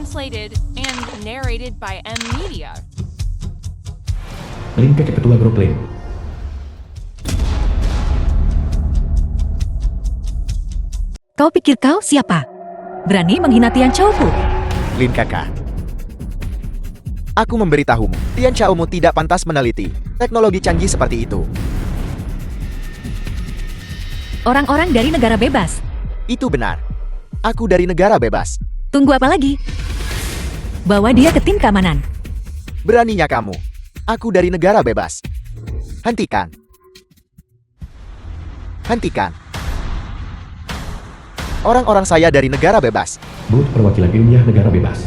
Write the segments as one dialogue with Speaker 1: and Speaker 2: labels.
Speaker 1: translated and narrated by M Media.
Speaker 2: Link ke ketua grup Lin.
Speaker 3: Kau pikir kau siapa? Berani menghina Tian Chaomu?
Speaker 4: Lin kakak. Aku memberitahumu, Tian Chaomu tidak pantas meneliti teknologi canggih seperti itu.
Speaker 3: Orang-orang dari negara bebas.
Speaker 4: Itu benar. Aku dari negara bebas.
Speaker 3: Tunggu apa lagi? Bawa dia ke tim keamanan.
Speaker 4: Beraninya kamu. Aku dari negara bebas. Hentikan. Hentikan. Orang-orang saya dari negara bebas.
Speaker 2: Booth perwakilan ilmiah negara bebas.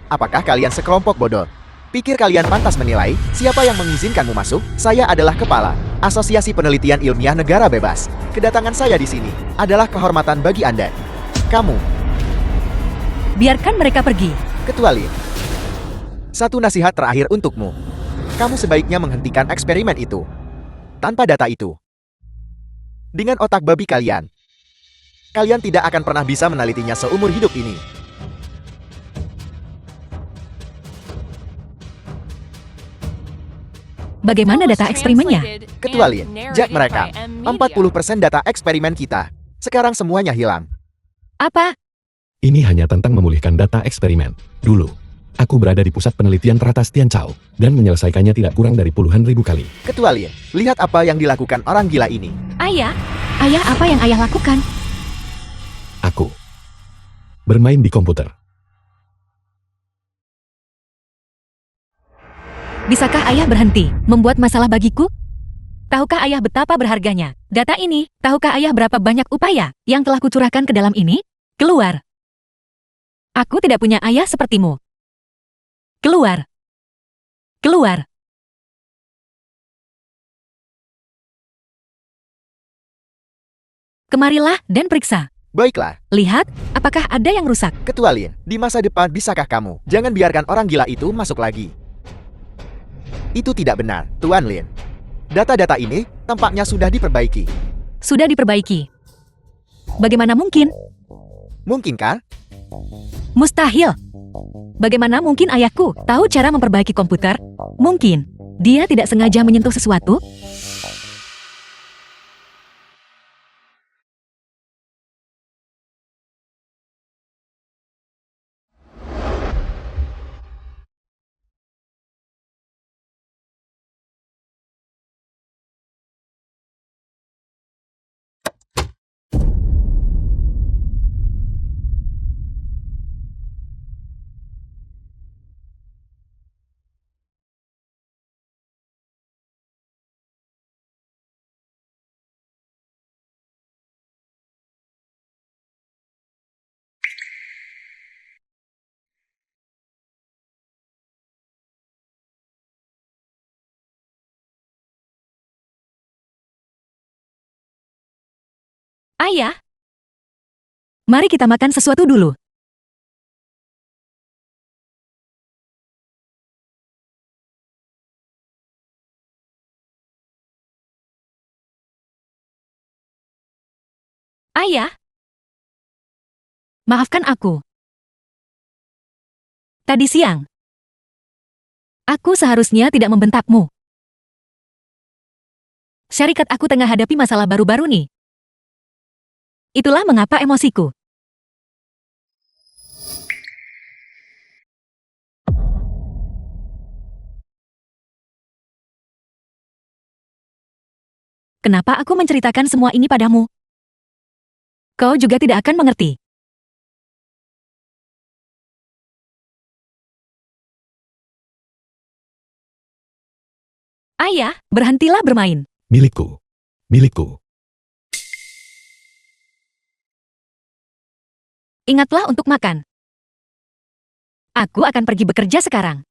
Speaker 4: Apakah kalian sekelompok bodoh? Pikir kalian pantas menilai siapa yang mengizinkanmu masuk? Saya adalah kepala Asosiasi Penelitian Ilmiah Negara Bebas. Kedatangan saya di sini adalah kehormatan bagi Anda. Kamu,
Speaker 3: Biarkan mereka pergi.
Speaker 4: Ketua Lin. Satu nasihat terakhir untukmu. Kamu sebaiknya menghentikan eksperimen itu. Tanpa data itu. Dengan otak babi kalian, kalian tidak akan pernah bisa menelitinya seumur hidup ini.
Speaker 3: Bagaimana data eksperimennya?
Speaker 4: Ketua Lin, Jack merekam 40% data eksperimen kita. Sekarang semuanya hilang.
Speaker 3: Apa?
Speaker 2: Ini hanya tentang memulihkan data eksperimen. Dulu, aku berada di pusat penelitian teratas Tian Chao dan menyelesaikannya tidak kurang dari puluhan ribu kali.
Speaker 4: Ketua Lin, lihat apa yang dilakukan orang gila ini.
Speaker 3: Ayah? Ayah, apa yang ayah lakukan?
Speaker 2: Aku bermain di komputer.
Speaker 3: Bisakah ayah berhenti membuat masalah bagiku? Tahukah ayah betapa berharganya data ini? Tahukah ayah berapa banyak upaya yang telah kucurahkan ke dalam ini? Keluar. Aku tidak punya ayah sepertimu. Keluar. Keluar. Kemarilah dan periksa.
Speaker 4: Baiklah,
Speaker 3: Lihat, apakah ada yang rusak?
Speaker 4: Ketua Lin, di masa depan bisakah kamu jangan biarkan orang gila itu masuk lagi? Itu tidak benar, Tuan Lin. Data-data ini tampaknya sudah diperbaiki.
Speaker 3: Sudah diperbaiki. Bagaimana mungkin?
Speaker 4: Mungkinkah?
Speaker 3: Mustahil. Bagaimana mungkin ayahku tahu cara memperbaiki komputer? Mungkin. Dia tidak sengaja menyentuh sesuatu? Ayah, mari kita makan sesuatu dulu. Ayah, maafkan aku. Tadi siang, aku seharusnya tidak membentakmu. Syarikat aku tengah hadapi masalah baru-baru nih. Itulah mengapa emosiku. Kenapa aku menceritakan semua ini padamu? Kau juga tidak akan mengerti. Ayah, berhentilah bermain.
Speaker 2: Milikku. Milikku.
Speaker 3: Ingatlah untuk makan. Aku akan pergi bekerja sekarang.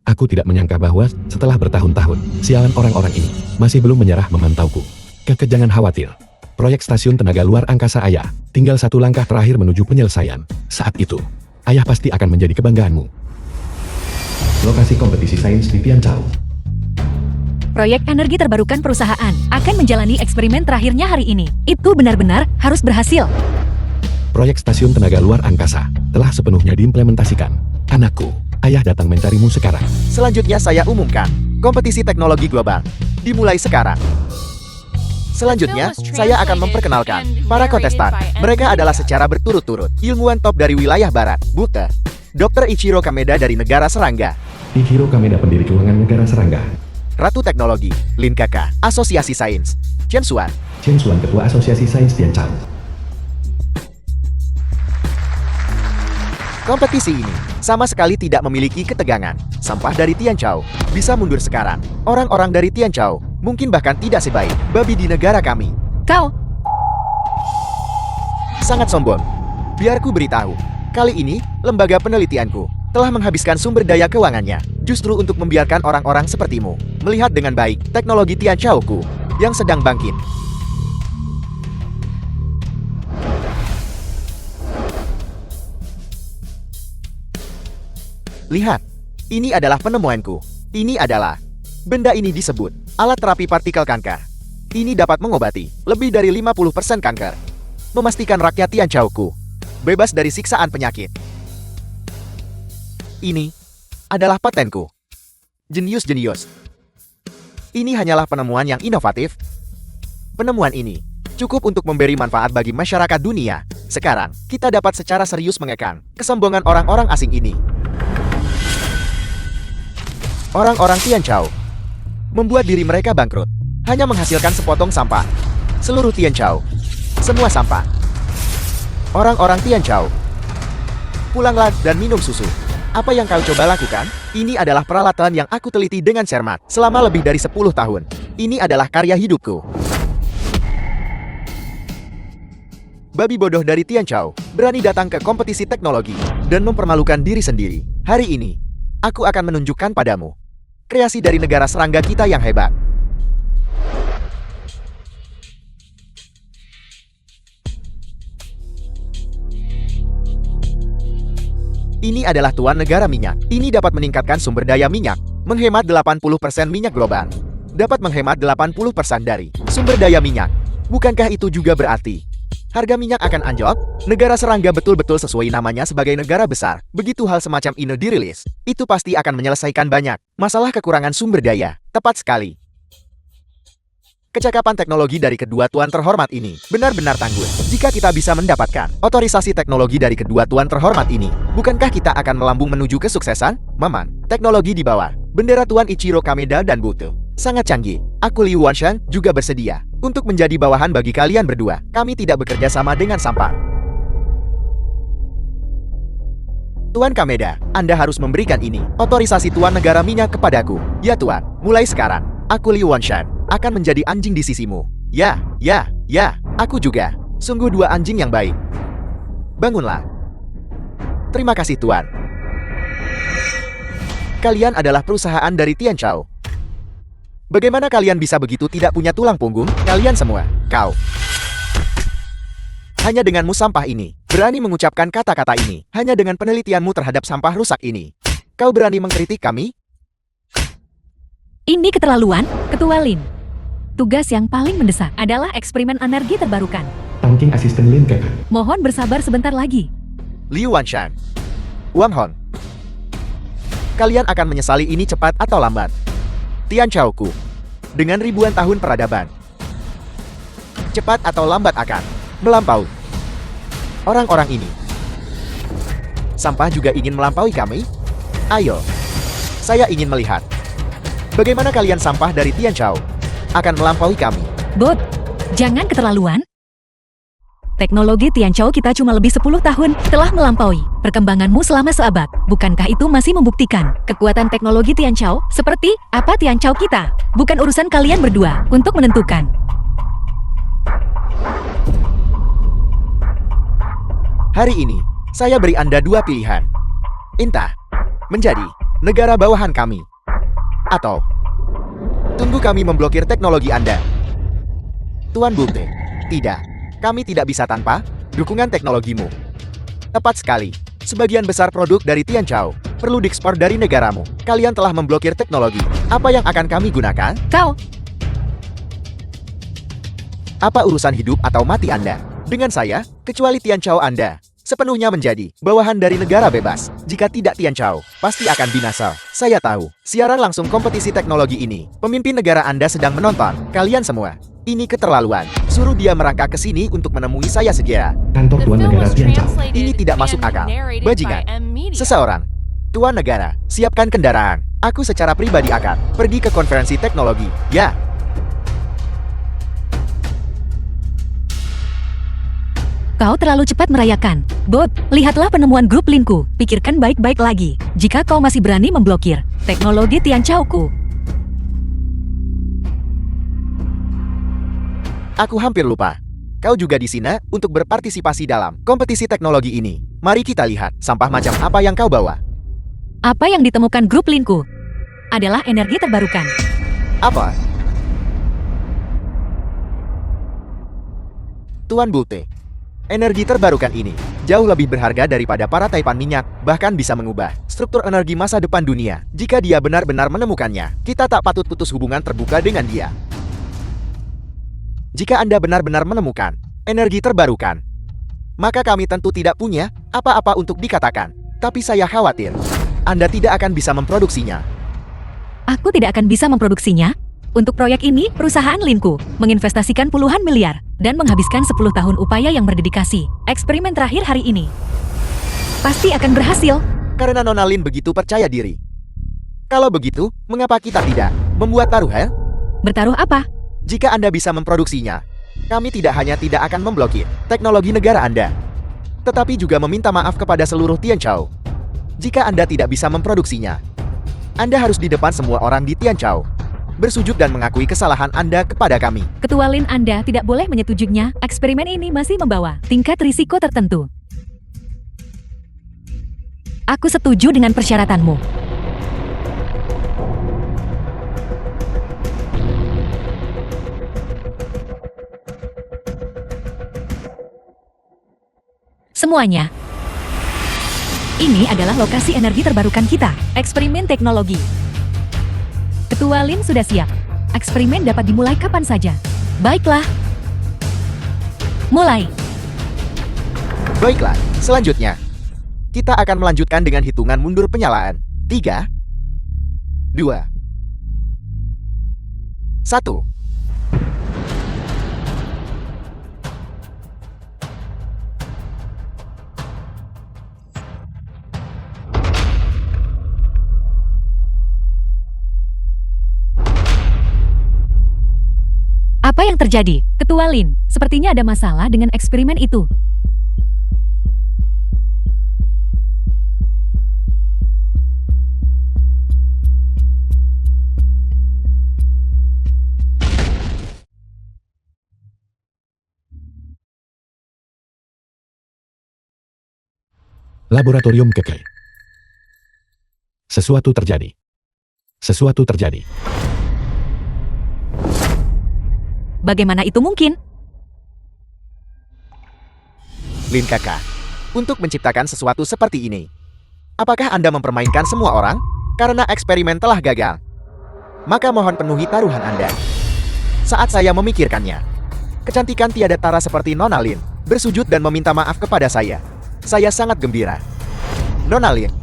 Speaker 2: Aku tidak menyangka bahwa setelah bertahun-tahun, sialan orang-orang ini masih belum menyerah memantauku. Kakek jangan khawatir. Proyek stasiun tenaga luar angkasa Ayah tinggal satu langkah terakhir menuju penyelesaian. Saat itu, Ayah pasti akan menjadi kebanggaanmu. Lokasi kompetisi sains di Tianzhou.
Speaker 3: Proyek energi terbarukan perusahaan akan menjalani eksperimen terakhirnya hari ini. Itu benar-benar harus berhasil.
Speaker 2: Proyek stasiun tenaga luar angkasa telah sepenuhnya diimplementasikan. Anakku, Ayah datang mencarimu sekarang.
Speaker 4: Selanjutnya saya umumkan, kompetisi teknologi global dimulai sekarang. Selanjutnya, saya akan memperkenalkan para kontestan. Mereka adalah secara berturut-turut ilmuwan top dari wilayah barat, Bute, Dr. Ichiro Kameda dari negara serangga,
Speaker 2: Ichiro Kameda pendiri keuangan negara serangga,
Speaker 4: Ratu Teknologi, Lin Kaka, Asosiasi Sains, Chen Xuan,
Speaker 2: Chen Xuan ketua Asosiasi Sains Tianzhou.
Speaker 4: Kompetisi ini sama sekali tidak memiliki ketegangan. Sampah dari Tianzhou bisa mundur sekarang. Orang-orang dari Tianzhou mungkin bahkan tidak sebaik babi di negara kami.
Speaker 3: Kau,
Speaker 4: Sangat sombong. Biar ku beritahu, kali ini lembaga penelitianku telah menghabiskan sumber daya keuangannya justru untuk membiarkan orang-orang sepertimu melihat dengan baik teknologi Tianzhou-ku yang sedang bangkit. Lihat, ini adalah penemuanku. Ini adalah benda ini disebut alat terapi partikel kanker. Ini dapat mengobati lebih dari 50% kanker. Memastikan rakyat Tianzhou-ku bebas dari siksaan penyakit. Ini adalah patenku. Jenius-jenius. Ini hanyalah penemuan yang inovatif. Penemuan ini cukup untuk memberi manfaat bagi masyarakat dunia. Sekarang, kita dapat secara serius mengekang kesombongan orang-orang asing ini. Orang-orang Tianzhou membuat diri mereka bangkrut, hanya menghasilkan sepotong sampah. Seluruh Tianzhou, semua sampah. Orang-orang Tianzhou, pulanglah dan minum susu. Apa yang kau coba lakukan? Ini adalah peralatan yang aku teliti dengan cermat selama lebih dari 10 tahun. Ini adalah karya hidupku. Babi bodoh dari Tianzhou berani datang ke kompetisi teknologi dan mempermalukan diri sendiri. Hari ini, aku akan menunjukkan padamu kreasi dari negara serangga kita yang hebat. Ini adalah tuan negara minyak. Ini dapat meningkatkan sumber daya minyak, menghemat 80% minyak global. Dapat menghemat 80% dari sumber daya minyak. Bukankah itu juga berarti harga minyak akan anjlok? Negara serangga betul-betul sesuai namanya sebagai negara besar. Begitu hal semacam ini dirilis, itu pasti akan menyelesaikan banyak masalah kekurangan sumber daya. Tepat sekali. Kecakapan teknologi dari kedua tuan terhormat ini benar-benar tangguh. Jika kita bisa mendapatkan otorisasi teknologi dari kedua tuan terhormat ini, bukankah kita akan melambung menuju kesuksesan? Maman, teknologi di bawah bendera Tuan Ichiro Kameda dan Bute sangat canggih. Aku Liu Wanshan juga bersedia untuk menjadi bawahan bagi kalian berdua. Kami tidak bekerja sama dengan sampah. Tuan Kameda, Anda harus memberikan ini otorisasi tuan negara minyak kepadaku. Ya tuan, mulai sekarang, aku Liu Wanshan akan menjadi anjing di sisimu. Ya, aku juga. Sungguh dua anjing yang baik. Bangunlah. Terima kasih tuan. Kalian adalah perusahaan dari Tianzhou. Bagaimana kalian bisa begitu tidak punya tulang punggung? Kalian semua, kau. Hanya denganmu sampah ini, berani mengucapkan kata-kata ini. Hanya dengan penelitianmu terhadap sampah rusak ini, kau berani mengkritik kami?
Speaker 3: ini keterlaluan, Ketua Lin. Tugas yang paling mendesak adalah eksperimen energi terbarukan.
Speaker 2: Tangking asisten Lin Kaka.
Speaker 3: Mohon bersabar sebentar lagi.
Speaker 4: Liu Wanshan, Wang Hon, kalian akan menyesali ini cepat atau lambat. Tianzhou-ku, dengan ribuan tahun peradaban, cepat atau lambat akan melampaui orang-orang ini. Sampah juga ingin melampaui kami? Ayo, saya ingin melihat bagaimana kalian sampah dari Tianzhou akan melampaui kami.
Speaker 3: Bot, jangan keterlaluan. Teknologi Tianzhou kita cuma lebih 10 tahun telah melampaui perkembanganmu selama seabad. Bukankah itu masih membuktikan kekuatan teknologi Tianzhou seperti apa Tianzhou kita? Bukan urusan kalian berdua untuk menentukan.
Speaker 4: Hari ini, saya beri Anda dua pilihan. Entah menjadi negara bawahan kami. Atau, tunggu kami memblokir teknologi Anda. Tuan Bulte, tidak. Kami tidak bisa tanpa dukungan teknologimu. Tepat sekali. Sebagian besar produk dari Tianchao perlu diekspor dari negaramu. Kalian telah memblokir teknologi. Apa yang akan kami gunakan?
Speaker 3: Kau,
Speaker 4: Apa urusan hidup atau mati Anda? Dengan saya, kecuali Tianchao Anda sepenuhnya menjadi bawahan dari negara bebas. Jika tidak Tianchao, pasti akan binasa. Saya tahu, siaran langsung kompetisi teknologi ini. Pemimpin negara Anda sedang menonton. Kalian semua, ini keterlaluan. Suruh dia merangkak ke sini untuk menemui saya segera.
Speaker 2: Kantor
Speaker 1: The
Speaker 2: Tuan
Speaker 1: film
Speaker 2: Negara
Speaker 1: was
Speaker 2: Tianchao.
Speaker 1: translated
Speaker 4: Ini tidak masuk
Speaker 1: and
Speaker 4: akal.
Speaker 1: narrated
Speaker 4: Bajingan.
Speaker 1: by M Media.
Speaker 4: Seseorang, Tuan Negara, siapkan kendaraan. Aku secara pribadi akan pergi ke konferensi teknologi. Ya.
Speaker 3: kau terlalu cepat merayakan. Bot, lihatlah penemuan grup Linku. Pikirkan baik-baik lagi. Jika kau masih berani memblokir teknologi Tianchao-ku.
Speaker 4: Aku hampir lupa. Kau juga di sini untuk berpartisipasi dalam kompetisi teknologi ini. Mari kita lihat sampah macam apa yang kau bawa.
Speaker 3: Apa yang ditemukan grup Linku adalah energi terbarukan.
Speaker 4: Apa? Tuan Bulte, energi terbarukan ini jauh lebih berharga daripada para taipan minyak, bahkan bisa mengubah struktur energi masa depan dunia. Jika dia benar-benar menemukannya, kita tak patut putus hubungan terbuka dengan dia. Jika Anda benar-benar menemukan energi terbarukan, maka kami tentu tidak punya apa-apa untuk dikatakan. Tapi saya khawatir, Anda tidak akan bisa memproduksinya.
Speaker 3: Aku tidak akan bisa memproduksinya. Untuk proyek ini, perusahaan Linku menginvestasikan puluhan miliar dan menghabiskan 10 tahun upaya yang berdedikasi. Eksperimen terakhir hari ini pasti akan berhasil.
Speaker 4: Karena Nona Lin begitu percaya diri. Kalau begitu, mengapa kita tidak membuat taruhan?
Speaker 3: Bertaruh apa?
Speaker 4: Jika Anda bisa memproduksinya, kami tidak hanya tidak akan memblokir teknologi negara Anda, tetapi juga meminta maaf kepada seluruh Tianchao. Jika Anda tidak bisa memproduksinya, Anda harus di depan semua orang di Tianchao bersujud dan mengakui kesalahan Anda kepada kami.
Speaker 3: Ketua Lin Anda tidak boleh menyetujuinya. Eksperimen ini masih membawa tingkat risiko tertentu. Aku setuju dengan persyaratanmu. Semuanya. Ini adalah lokasi energi terbarukan kita. Eksperimen teknologi. Ketua Lin sudah siap. Eksperimen dapat dimulai kapan saja. Baiklah. Mulai.
Speaker 4: Baiklah, selanjutnya, kita akan melanjutkan dengan hitungan mundur penyalaan. 3, 2, 1.
Speaker 3: Apa yang terjadi? Ketua Lin, sepertinya ada masalah dengan eksperimen itu.
Speaker 2: Laboratorium Kekai. Sesuatu terjadi. Sesuatu terjadi.
Speaker 3: Bagaimana itu mungkin?
Speaker 4: Lin Kakak, untuk menciptakan sesuatu seperti ini, apakah Anda mempermainkan semua orang? Karena eksperimen telah gagal, maka mohon penuhi taruhan Anda. Saat saya memikirkannya, kecantikan tiada tara seperti Nona Lin bersujud dan meminta maaf kepada saya. Saya sangat gembira. Nona Lin,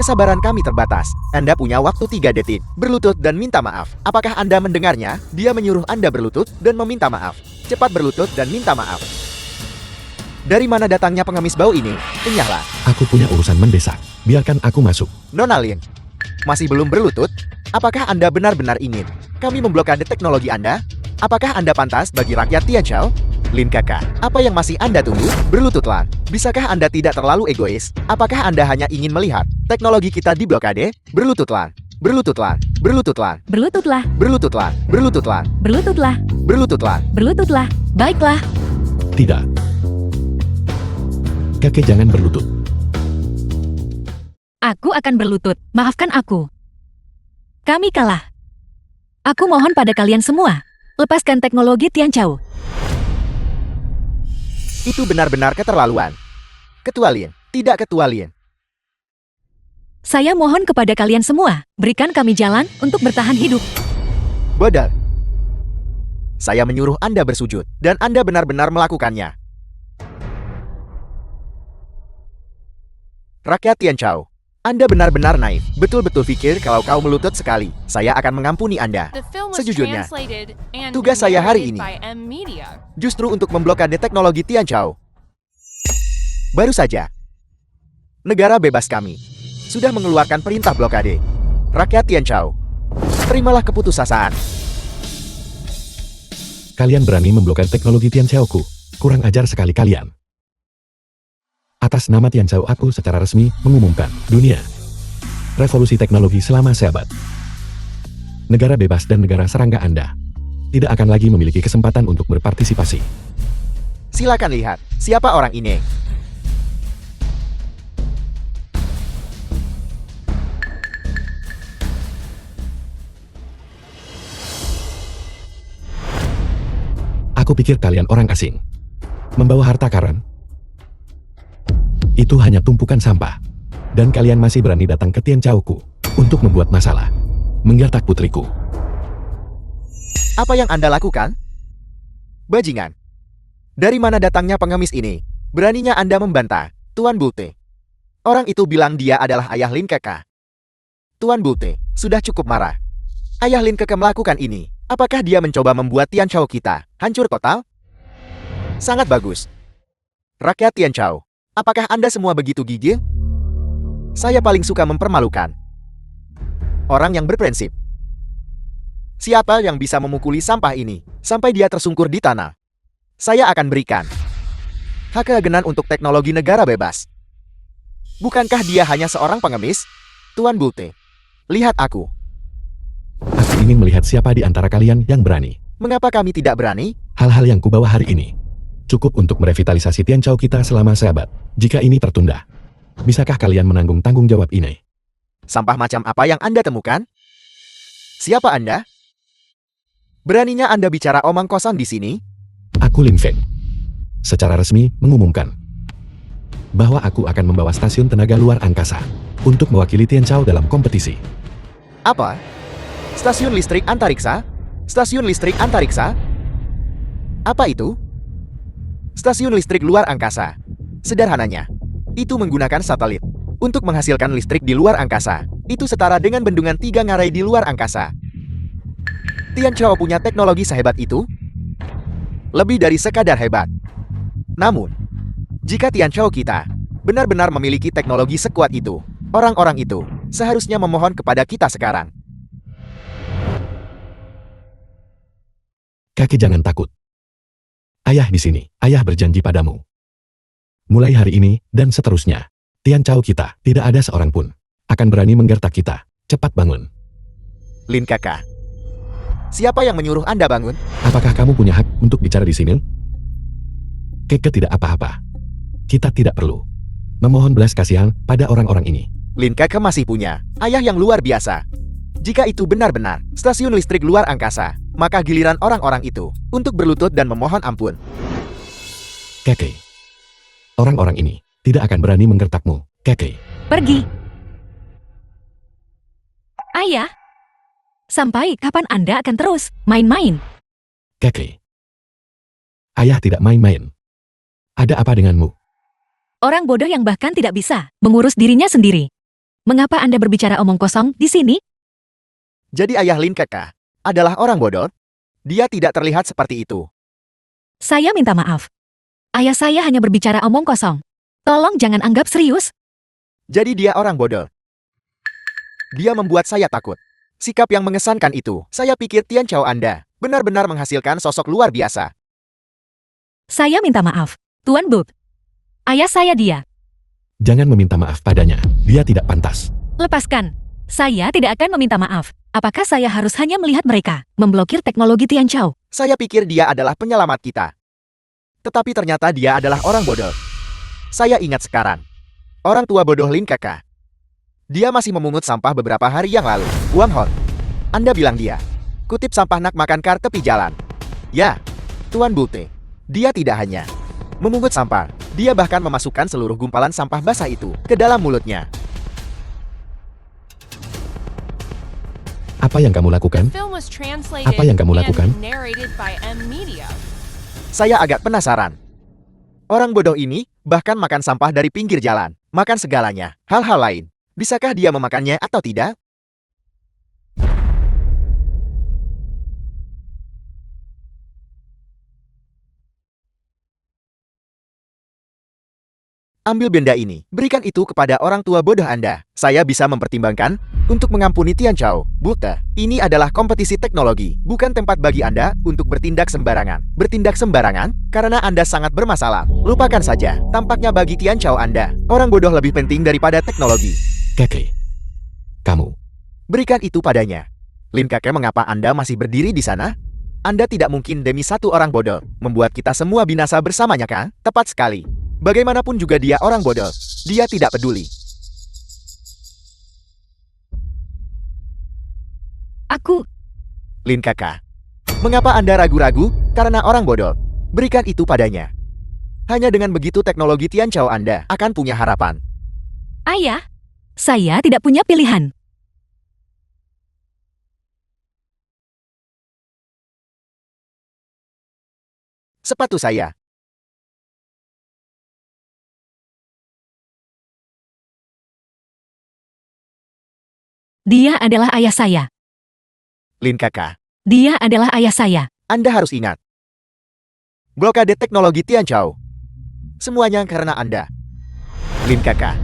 Speaker 4: kesabaran kami terbatas. Anda punya waktu 3 detik. Berlutut dan minta maaf. Apakah Anda mendengarnya? Dia menyuruh Anda berlutut dan meminta maaf. Cepat berlutut dan minta maaf. Dari mana datangnya pengemis bau ini? Enyahlah.
Speaker 2: Aku punya urusan mendesak. Biarkan aku masuk.
Speaker 4: Nona Lin, masih belum berlutut? Apakah Anda benar-benar ingin kami memblokade teknologi Anda? Apakah Anda pantas bagi rakyat Tianchao? Lin Kakak, apa yang masih Anda tunggu? Berlututlah. Bisakah Anda tidak terlalu egois? Apakah Anda hanya ingin melihat teknologi kita diblokade? Berlututlah. Berlututlah. Berlututlah.
Speaker 3: Berlututlah.
Speaker 4: Berlututlah. Berlututlah.
Speaker 3: Berlututlah.
Speaker 4: Berlututlah.
Speaker 3: Berlututlah. Baiklah.
Speaker 2: Tidak. Kakek jangan berlutut.
Speaker 3: Aku akan berlutut, maafkan aku. Kami kalah. Aku mohon pada kalian semua, lepaskan teknologi Tian Chao.
Speaker 4: Itu benar-benar keterlaluan. Ketua Lin, tidak Ketua Lin.
Speaker 3: Saya mohon kepada kalian semua, berikan kami jalan untuk bertahan hidup.
Speaker 4: Bodoh. Saya menyuruh Anda bersujud, dan Anda benar-benar melakukannya. Rakyat Tian Chao, Anda benar-benar naif. Betul-betul pikir kalau kau melutut sekali, saya akan mengampuni Anda.
Speaker 1: The film was
Speaker 4: Sejujurnya,
Speaker 1: translated and
Speaker 4: tugas saya hari
Speaker 1: narrated
Speaker 4: ini
Speaker 1: by M Media.
Speaker 4: justru untuk memblokade teknologi Tian Chao. Baru saja, negara bebas kami sudah mengeluarkan perintah blokade. Rakyat Tian Chao, terimalah keputusasaan.
Speaker 2: Kalian berani memblokade teknologi Tian Chao-ku. Kurang ajar sekali kalian. Atas nama Tian Chao aku secara resmi mengumumkan dunia revolusi teknologi selama seabad. Negara bebas dan negara serangga Anda tidak akan lagi memiliki kesempatan untuk berpartisipasi.
Speaker 4: Silakan lihat, siapa orang ini?
Speaker 2: Aku pikir kalian orang asing. Membawa harta karun. Itu hanya tumpukan sampah. Dan kalian masih berani datang ke Tian Chao-ku untuk membuat masalah. Menggertak putriku.
Speaker 4: Apa yang Anda lakukan? Bajingan. Dari mana datangnya pengemis ini? Beraninya Anda membantah, Tuan Bulte. Orang itu bilang dia adalah ayah Lin Keke. Tuan Bulte, sudah cukup marah. Ayah Lin Keke melakukan ini. Apakah dia mencoba membuat Tian Chao kita hancur total? Sangat bagus. Rakyat Tian Chao, apakah Anda semua begitu gigih? Saya paling suka mempermalukan orang yang berprinsip. Siapa yang bisa memukuli sampah ini sampai dia tersungkur di tanah? Saya akan berikan hak keagenan untuk teknologi negara bebas. Bukankah dia hanya seorang pengemis? Tuan Bulte, lihat aku.
Speaker 2: Aku ingin melihat siapa di antara kalian yang berani.
Speaker 4: Mengapa kami tidak berani?
Speaker 2: Hal-hal yang kubawa hari ini cukup untuk merevitalisasi Tian Chao kita selama seabad. Jika ini tertunda, bisakah kalian menanggung tanggung jawab ini?
Speaker 4: Sampah macam apa yang Anda temukan? Siapa Anda? Beraninya Anda bicara omong kosong di sini?
Speaker 2: Aku Lin Feng. Secara resmi mengumumkan bahwa aku akan membawa stasiun tenaga luar angkasa untuk mewakili Tian Chao dalam kompetisi.
Speaker 4: Apa? Stasiun listrik antariksa? Stasiun listrik antariksa? Apa itu? Stasiun listrik luar angkasa. Sederhananya, itu menggunakan satelit untuk menghasilkan listrik di luar angkasa. Itu setara dengan bendungan 3 ngarai di luar angkasa. Tian Chao punya teknologi sehebat itu? Lebih dari sekadar hebat. Namun, jika Tian Chao kita benar-benar memiliki teknologi sekuat itu, orang-orang itu seharusnya memohon kepada kita sekarang.
Speaker 2: Kakek jangan takut. Ayah di sini, ayah berjanji padamu. Mulai hari ini dan seterusnya, Tian Chao kita tidak ada seorang pun akan berani menggertak kita. Cepat bangun.
Speaker 4: Lin Keke, siapa yang menyuruh Anda bangun?
Speaker 2: Apakah kamu punya hak untuk bicara di sini? Keke tidak apa-apa. Kita tidak perlu memohon belas kasihan pada orang-orang ini.
Speaker 4: Lin Keke masih punya ayah yang luar biasa. Jika itu benar-benar stasiun listrik luar angkasa, maka giliran orang-orang itu untuk berlutut dan memohon ampun.
Speaker 2: Keke, orang-orang ini tidak akan berani menggertakmu. Keke,
Speaker 3: Pergi. Ayah, sampai kapan Anda akan terus main-main?
Speaker 2: Keke. Ayah tidak main-main. Ada apa denganmu?
Speaker 3: Orang bodoh yang bahkan tidak bisa mengurus dirinya sendiri. Mengapa Anda berbicara omong kosong di sini?
Speaker 4: Jadi ayah Lin Keke adalah orang bodoh? Dia tidak terlihat seperti itu.
Speaker 3: Saya minta maaf. Ayah saya hanya berbicara omong kosong. Tolong jangan anggap serius.
Speaker 4: Jadi dia orang bodoh. Dia membuat saya takut. Sikap yang mengesankan itu, saya pikir Tian Chao Anda benar-benar menghasilkan sosok luar biasa.
Speaker 3: Saya minta maaf, Tuan Buk. Ayah saya dia.
Speaker 2: Jangan meminta maaf padanya. Dia tidak pantas.
Speaker 3: Lepaskan. Saya tidak akan meminta maaf. Apakah saya harus hanya melihat mereka memblokir teknologi Tian Chao?
Speaker 4: Saya pikir dia adalah penyelamat kita. Tetapi ternyata dia adalah orang bodoh. Saya ingat sekarang. Orang tua bodoh Lin Keke. Dia masih memungut sampah beberapa hari yang lalu. Wang Hon. Anda bilang dia. Kutip sampah nak makan kar tepi jalan. Ya, Tuan Bulte. Dia tidak hanya memungut sampah. Dia bahkan memasukkan seluruh gumpalan sampah basah itu ke dalam mulutnya.
Speaker 2: Apa yang kamu lakukan?
Speaker 1: Film was translated
Speaker 2: Apa yang kamu lakukan?
Speaker 1: and narrated by M Media.
Speaker 4: Saya agak penasaran. Orang bodoh ini bahkan makan sampah dari pinggir jalan. Makan segalanya. Hal-hal lain. Bisakah dia memakannya atau tidak? Ambil benda ini, berikan itu kepada orang tua bodoh Anda. Saya bisa mempertimbangkan untuk mengampuni Tian Chao. Buta, ini adalah kompetisi teknologi, bukan tempat bagi Anda untuk bertindak sembarangan. Bertindak sembarangan karena Anda sangat bermasalah. Lupakan saja, tampaknya bagi Tian Chao Anda, orang bodoh lebih penting daripada teknologi.
Speaker 2: Kakek. Kamu.
Speaker 4: Berikan itu padanya. Lin Kakek, mengapa Anda masih berdiri di sana? Anda tidak mungkin demi satu orang bodoh membuat kita semua binasa bersamanya, kan? Tepat sekali. Bagaimanapun juga dia orang bodoh. Dia tidak peduli.
Speaker 3: Aku,
Speaker 4: Lin Kakak. Mengapa Anda ragu-ragu? Karena orang bodoh. Berikan itu padanya. Hanya dengan begitu teknologi Tian Chao Anda akan punya harapan.
Speaker 3: ayah, saya tidak punya pilihan.
Speaker 4: Sepatu saya.
Speaker 3: Dia adalah ayah saya.
Speaker 4: Lin Kakak.
Speaker 3: Dia adalah ayah saya.
Speaker 4: Anda harus ingat. Blokade teknologi Tian Chao. Semuanya karena Anda. Lin Kakak.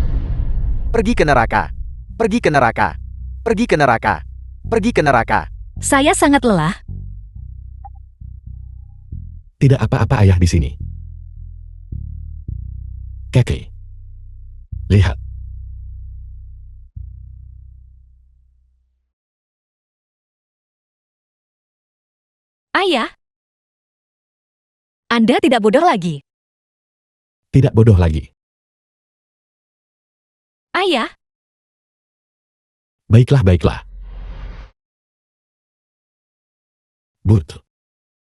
Speaker 4: Pergi ke neraka. Pergi ke neraka. Pergi ke neraka. Pergi ke neraka.
Speaker 3: Saya sangat lelah.
Speaker 2: Tidak apa-apa ayah di sini. Kakek. Lihat.
Speaker 3: Ayah, Anda tidak bodoh lagi.
Speaker 2: Tidak bodoh lagi.
Speaker 3: Ayah,
Speaker 2: Baiklah, baiklah. But.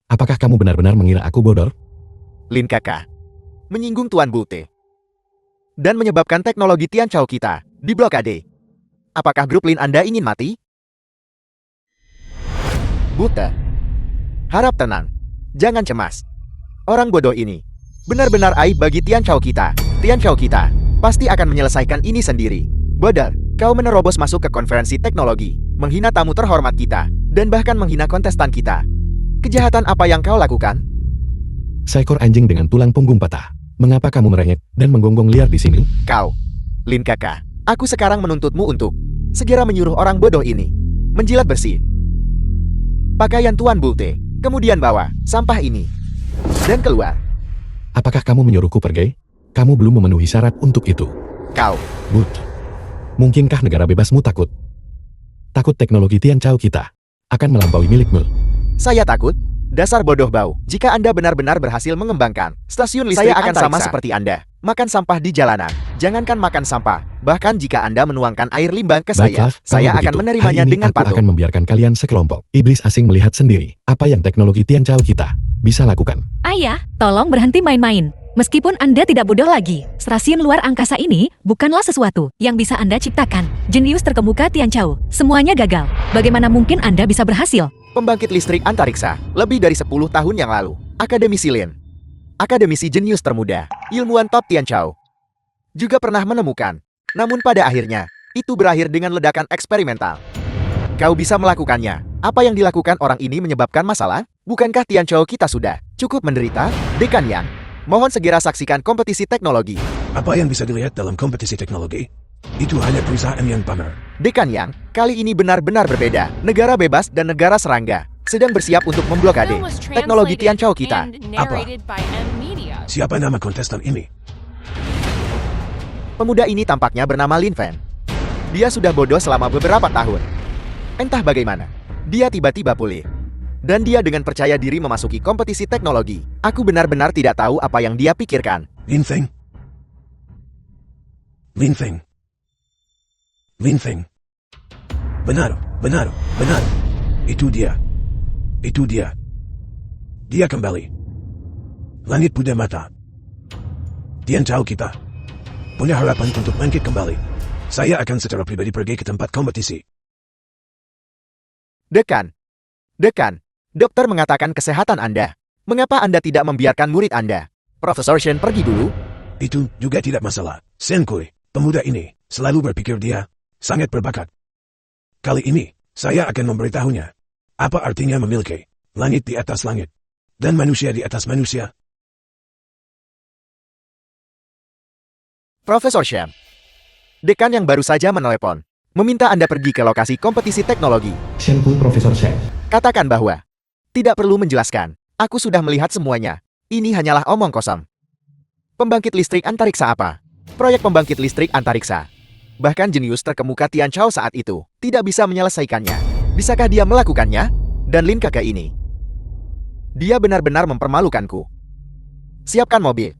Speaker 2: Apakah kamu benar-benar mengira aku bodoh?
Speaker 4: Lin Kakak. Menyinggung Tuan Bulte. Dan menyebabkan teknologi Tian Chao kita diblokade. Apakah grup Lin Anda ingin mati? Buta. Harap tenang. Jangan cemas. Orang bodoh ini benar-benar aib bagi Tian Chao kita. Tian Chao kita pasti akan menyelesaikan ini sendiri. Bodoh, kau menerobos masuk ke konferensi teknologi, menghina tamu terhormat kita, dan bahkan menghina kontestan kita. Kejahatan apa yang kau lakukan?
Speaker 2: Seekor anjing dengan tulang punggung patah. Mengapa kamu merengek dan menggonggong liar di sini?
Speaker 4: Kau, Lin Kakak, aku sekarang menuntutmu untuk segera menyuruh orang bodoh ini menjilat bersih pakaian Tuan Bulte, kemudian bawa sampah ini dan keluar.
Speaker 2: Apakah kamu menyuruhku pergi? Kamu belum memenuhi syarat untuk itu.
Speaker 4: Kau,
Speaker 2: But. Mungkinkah negara bebasmu takut? Takut teknologi Tian Chao kita akan melampaui milikmu.
Speaker 4: saya takut. Dasar bodoh bau. Jika Anda benar-benar berhasil mengembangkan stasiun listrik, saya akan sama seperti Anda. Makan sampah di jalanan. Jangankan makan sampah. Bahkan jika Anda menuangkan air limbah ke
Speaker 2: Baiklah,
Speaker 4: saya
Speaker 2: kalau
Speaker 4: akan
Speaker 2: begitu,
Speaker 4: menerimanya
Speaker 2: hari ini
Speaker 4: dengan
Speaker 2: aku
Speaker 4: patuh.
Speaker 2: akan membiarkan kalian sekelompok iblis asing melihat sendiri apa yang teknologi Tian Chao kita bisa lakukan.
Speaker 3: ayah, tolong berhenti main-main. Meskipun Anda tidak bodoh lagi, stasiun luar angkasa ini bukanlah sesuatu yang bisa Anda ciptakan. Jenius terkemuka Tian Chao, semuanya gagal. Bagaimana mungkin Anda bisa berhasil?
Speaker 4: Pembangkit listrik antariksa lebih dari 10 tahun yang lalu. Akademisi Lin. Akademisi jenius termuda. Ilmuwan top Tian Chao. Juga pernah menemukan. Namun pada akhirnya, itu berakhir dengan ledakan eksperimental. Kau bisa melakukannya. Apa yang dilakukan orang ini menyebabkan masalah? Bukankah Tian Chao kita sudah cukup menderita? Dekan Yang, mohon segera saksikan kompetisi teknologi.
Speaker 5: Apa yang bisa dilihat dalam kompetisi teknologi? Itu hanya perusahaan yang pamer.
Speaker 4: Dekan Yang, kali ini benar-benar berbeda. Negara bebas dan negara serangga sedang bersiap untuk memblokade
Speaker 1: Film was
Speaker 4: teknologi Tian Chao
Speaker 1: translated
Speaker 4: kita.
Speaker 1: and narrated by M Media.
Speaker 5: Siapa nama kontestan ini?
Speaker 4: Pemuda ini tampaknya bernama Lin Fan. Dia sudah bodoh selama beberapa tahun. Entah bagaimana, dia tiba-tiba pulih. Dan dia dengan percaya diri memasuki kompetisi teknologi. Aku benar-benar tidak tahu apa yang dia pikirkan.
Speaker 5: Lin Feng. Lin Feng. Linfeng. Benar, benar, benar. Itu dia. Itu dia. Dia kembali. Langit punya mata. Tian Chao kita punya harapan untuk bangkit kembali. Saya akan secara pribadi pergi ke tempat kompetisi.
Speaker 4: Dekan. Dekan, dokter mengatakan kesehatan Anda. Mengapa Anda tidak membiarkan murid Anda, Profesor Shen, pergi dulu?
Speaker 5: Itu juga tidak masalah. Shen Kui, pemuda ini, selalu berpikir dia sangat berbakat. Kali ini, saya akan memberitahunya apa artinya memiliki langit di atas langit dan manusia di atas manusia.
Speaker 4: Profesor Shen, dekan yang baru saja menelepon, meminta Anda pergi ke lokasi kompetisi teknologi.
Speaker 2: Shenpu Profesor Shen.
Speaker 4: Katakan bahwa tidak perlu menjelaskan. Aku sudah melihat semuanya. Ini hanyalah omong kosong. Pembangkit listrik antariksa apa? Proyek pembangkit listrik antariksa. Bahkan jenius terkemuka Tian Chao saat itu tidak bisa menyelesaikannya. Bisakah dia melakukannya? Dan Lin kakak ini. Dia benar-benar mempermalukanku. Siapkan mobil.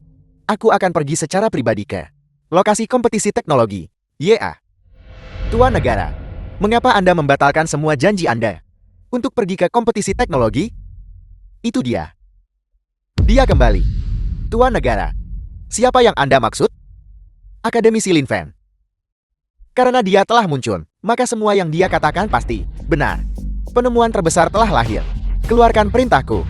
Speaker 4: Aku akan pergi secara pribadi ke lokasi kompetisi teknologi. YA. Tuan negara, mengapa Anda membatalkan semua janji Anda untuk pergi ke kompetisi teknologi? Itu dia. Dia kembali. Tuan negara, siapa yang Anda maksud? Akademisi Lin Feng. Karena dia telah muncul, maka semua yang dia katakan pasti benar. Penemuan terbesar telah lahir. Keluarkan perintahku.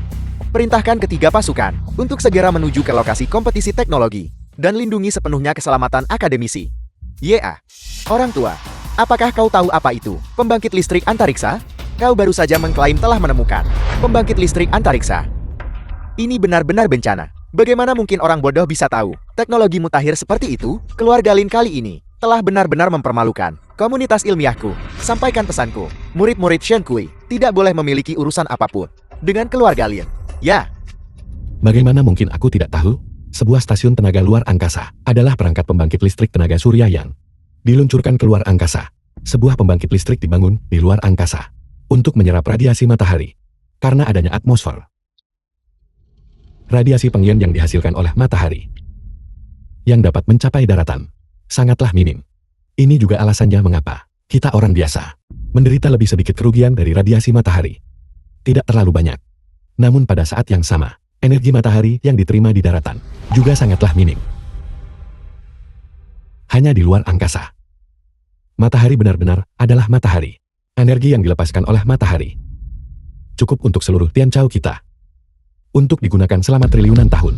Speaker 4: Perintahkan ketiga pasukan untuk segera menuju ke lokasi kompetisi teknologi dan lindungi sepenuhnya keselamatan akademisi. YA. Orang tua, apakah kau tahu apa itu pembangkit listrik antariksa? Kau baru saja mengklaim telah menemukan pembangkit listrik antariksa. Ini benar-benar bencana. Bagaimana mungkin orang bodoh bisa tahu teknologi mutakhir seperti itu? Keluarga Lin kali ini telah benar-benar mempermalukan komunitas ilmiahku. Sampaikan pesanku, murid-murid Shen Kui tidak boleh memiliki urusan apapun dengan keluarga Lin. Ya.
Speaker 2: Bagaimana mungkin aku tidak tahu? Sebuah stasiun tenaga luar angkasa adalah perangkat pembangkit listrik tenaga surya yang diluncurkan ke luar angkasa. Sebuah pembangkit listrik dibangun di luar angkasa untuk menyerap radiasi matahari karena adanya atmosfer. Radiasi pengyan yang dihasilkan oleh matahari yang dapat mencapai daratan sangatlah minim. Ini juga alasannya mengapa kita orang biasa menderita lebih sedikit kerugian dari radiasi matahari. Tidak terlalu banyak. Namun pada saat yang sama, energi matahari yang diterima di daratan juga sangatlah minim. Hanya di luar angkasa. Matahari benar-benar adalah matahari. Energi yang dilepaskan oleh matahari cukup untuk seluruh Tian Chao kita. Untuk digunakan selama triliunan tahun.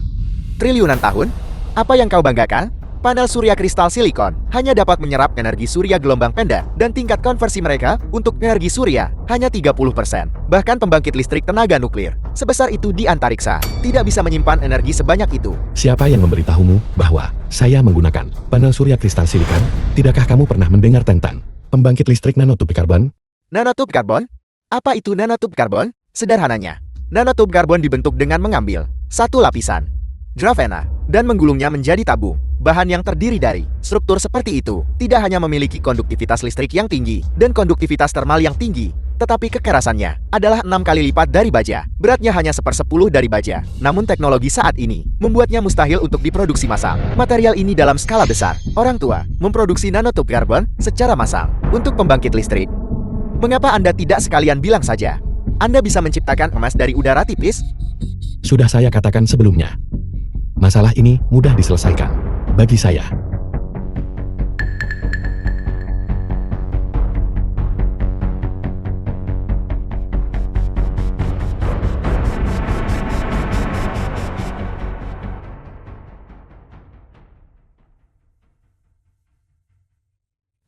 Speaker 4: Triliunan tahun? Apa yang kau banggakan? Panel surya kristal silikon hanya dapat menyerap energi surya gelombang pendek dan tingkat konversi mereka untuk energi surya hanya 30%. Bahkan pembangkit listrik tenaga nuklir sebesar itu di antariksa tidak bisa menyimpan energi sebanyak itu.
Speaker 2: Siapa yang memberitahumu bahwa saya menggunakan panel surya kristal silikon? Tidakkah kamu pernah mendengar tentang pembangkit listrik nanotub karbon?
Speaker 4: Nanotub karbon? Apa itu nanotub karbon? Sederhananya, nanotub karbon dibentuk dengan mengambil satu lapisan grafena dan menggulungnya menjadi tabung. Bahan yang terdiri dari struktur seperti itu tidak hanya memiliki konduktivitas listrik yang tinggi dan konduktivitas termal yang tinggi, tetapi kekerasannya adalah 6 kali lipat dari baja. Beratnya hanya 1/10 dari baja. Namun teknologi saat ini membuatnya mustahil untuk diproduksi massal. Material ini dalam skala besar. Orang tua memproduksi nanotub karbon secara massal untuk pembangkit listrik. Mengapa Anda tidak sekalian bilang saja? Anda bisa menciptakan emas dari udara tipis?
Speaker 2: Sudah saya katakan sebelumnya. Masalah ini mudah diselesaikan. Bagi saya.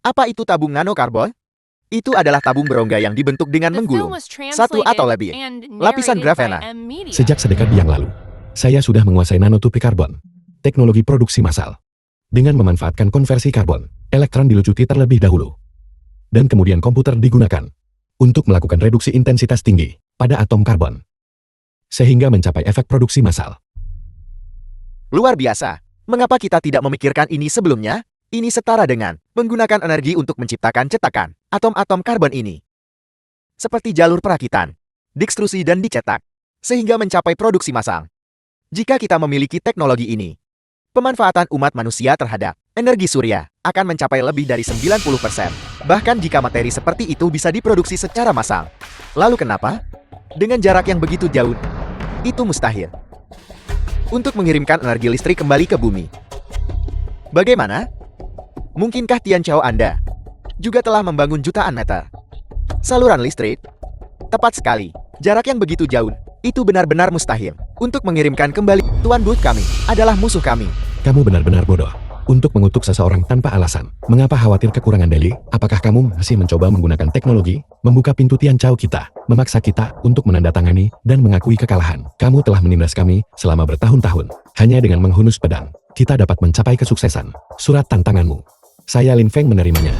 Speaker 4: Apa itu tabung nanokarbon? Itu adalah tabung berongga yang dibentuk dengan
Speaker 1: The
Speaker 4: menggulung
Speaker 1: film was
Speaker 4: satu atau
Speaker 1: translated
Speaker 4: lebih
Speaker 1: and
Speaker 4: lapisan
Speaker 1: narrated
Speaker 4: grafena.
Speaker 1: by M Media.
Speaker 2: Sejak sedekade yang lalu, saya sudah menguasai nanotub karbon, teknologi produksi massal. Dengan memanfaatkan konversi karbon, elektron dilucuti terlebih dahulu. Dan kemudian komputer digunakan untuk melakukan reduksi intensitas tinggi pada atom karbon. Sehingga mencapai efek produksi massal.
Speaker 4: Luar biasa. Mengapa kita tidak memikirkan ini sebelumnya? Ini setara dengan menggunakan energi untuk menciptakan cetakan atom-atom karbon ini. Seperti jalur perakitan, diekstrusi dan dicetak, sehingga mencapai produksi massal. Jika kita memiliki teknologi ini, pemanfaatan umat manusia terhadap energi surya akan mencapai lebih dari 90%. Bahkan jika materi seperti itu bisa diproduksi secara massal. Lalu kenapa? Dengan jarak yang begitu jauh, itu mustahil untuk mengirimkan energi listrik kembali ke bumi. Bagaimana? Mungkinkah Tian Chao Anda juga telah membangun jutaan meter saluran listrik? Tepat sekali, jarak yang begitu jauh, itu benar-benar mustahil untuk mengirimkan kembali. Tuan Booth kami adalah musuh kami.
Speaker 2: Kamu benar-benar bodoh. Untuk mengutuk seseorang tanpa alasan. Mengapa khawatir kekurangan Deli? Apakah kamu masih mencoba menggunakan teknologi, membuka pintu Tian Chao kita, memaksa kita untuk menandatangani dan mengakui kekalahan? Kamu telah menindas kami selama bertahun-tahun. Hanya dengan menghunus pedang, kita dapat mencapai kesuksesan. Surat tantanganmu. Saya Lin Feng menerimanya.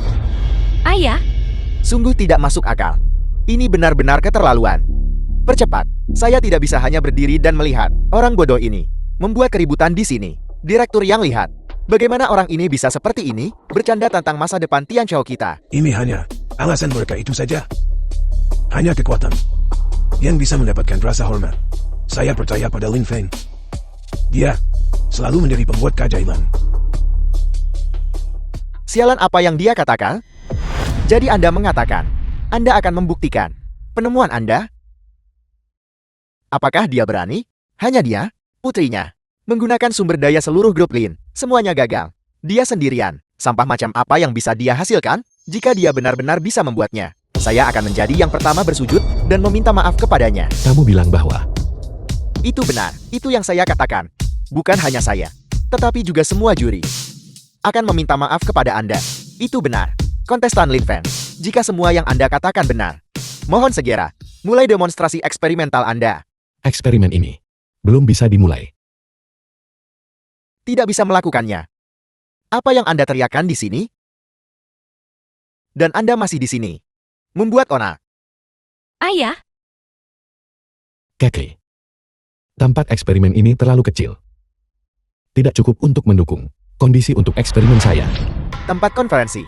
Speaker 3: Ayah,
Speaker 4: Sungguh tidak masuk akal. Ini benar-benar keterlaluan. Percepat, saya tidak bisa hanya berdiri dan melihat orang bodoh ini membuat keributan di sini. Direktur yang lihat, bagaimana orang ini bisa seperti ini, bercanda tentang masa depan Tian Chao kita.
Speaker 5: Ini hanya alasan mereka itu saja. Hanya kekuatan yang bisa mendapatkan rasa hormat. Saya percaya pada Lin Feng. Dia selalu menjadi pembuat keajaiban.
Speaker 4: Sialan apa yang dia katakan? Jadi Anda mengatakan, Anda akan membuktikan penemuan Anda? Apakah dia berani? Hanya dia, putrinya, menggunakan sumber daya seluruh grup Lin. Semuanya gagal. Dia sendirian. Sampah macam apa yang bisa dia hasilkan? Jika dia benar-benar bisa membuatnya, saya akan menjadi yang pertama bersujud dan meminta maaf kepadanya.
Speaker 2: Kamu bilang bahwa
Speaker 4: Itu benar, itu yang saya katakan. Bukan hanya saya, tetapi juga semua juri akan meminta maaf kepada Anda. Itu benar, kontestan Lin Feng. Jika semua yang Anda katakan benar, mohon segera mulai demonstrasi eksperimental Anda.
Speaker 2: eksperimen ini belum bisa dimulai.
Speaker 4: Tidak bisa melakukannya. Apa yang Anda teriakkan di sini? Dan Anda masih di sini. Membuat onak.
Speaker 3: ayah,
Speaker 2: Keke. Tempat eksperimen ini terlalu kecil. Tidak cukup untuk mendukung kondisi untuk eksperimen saya.
Speaker 4: Tempat konferensi.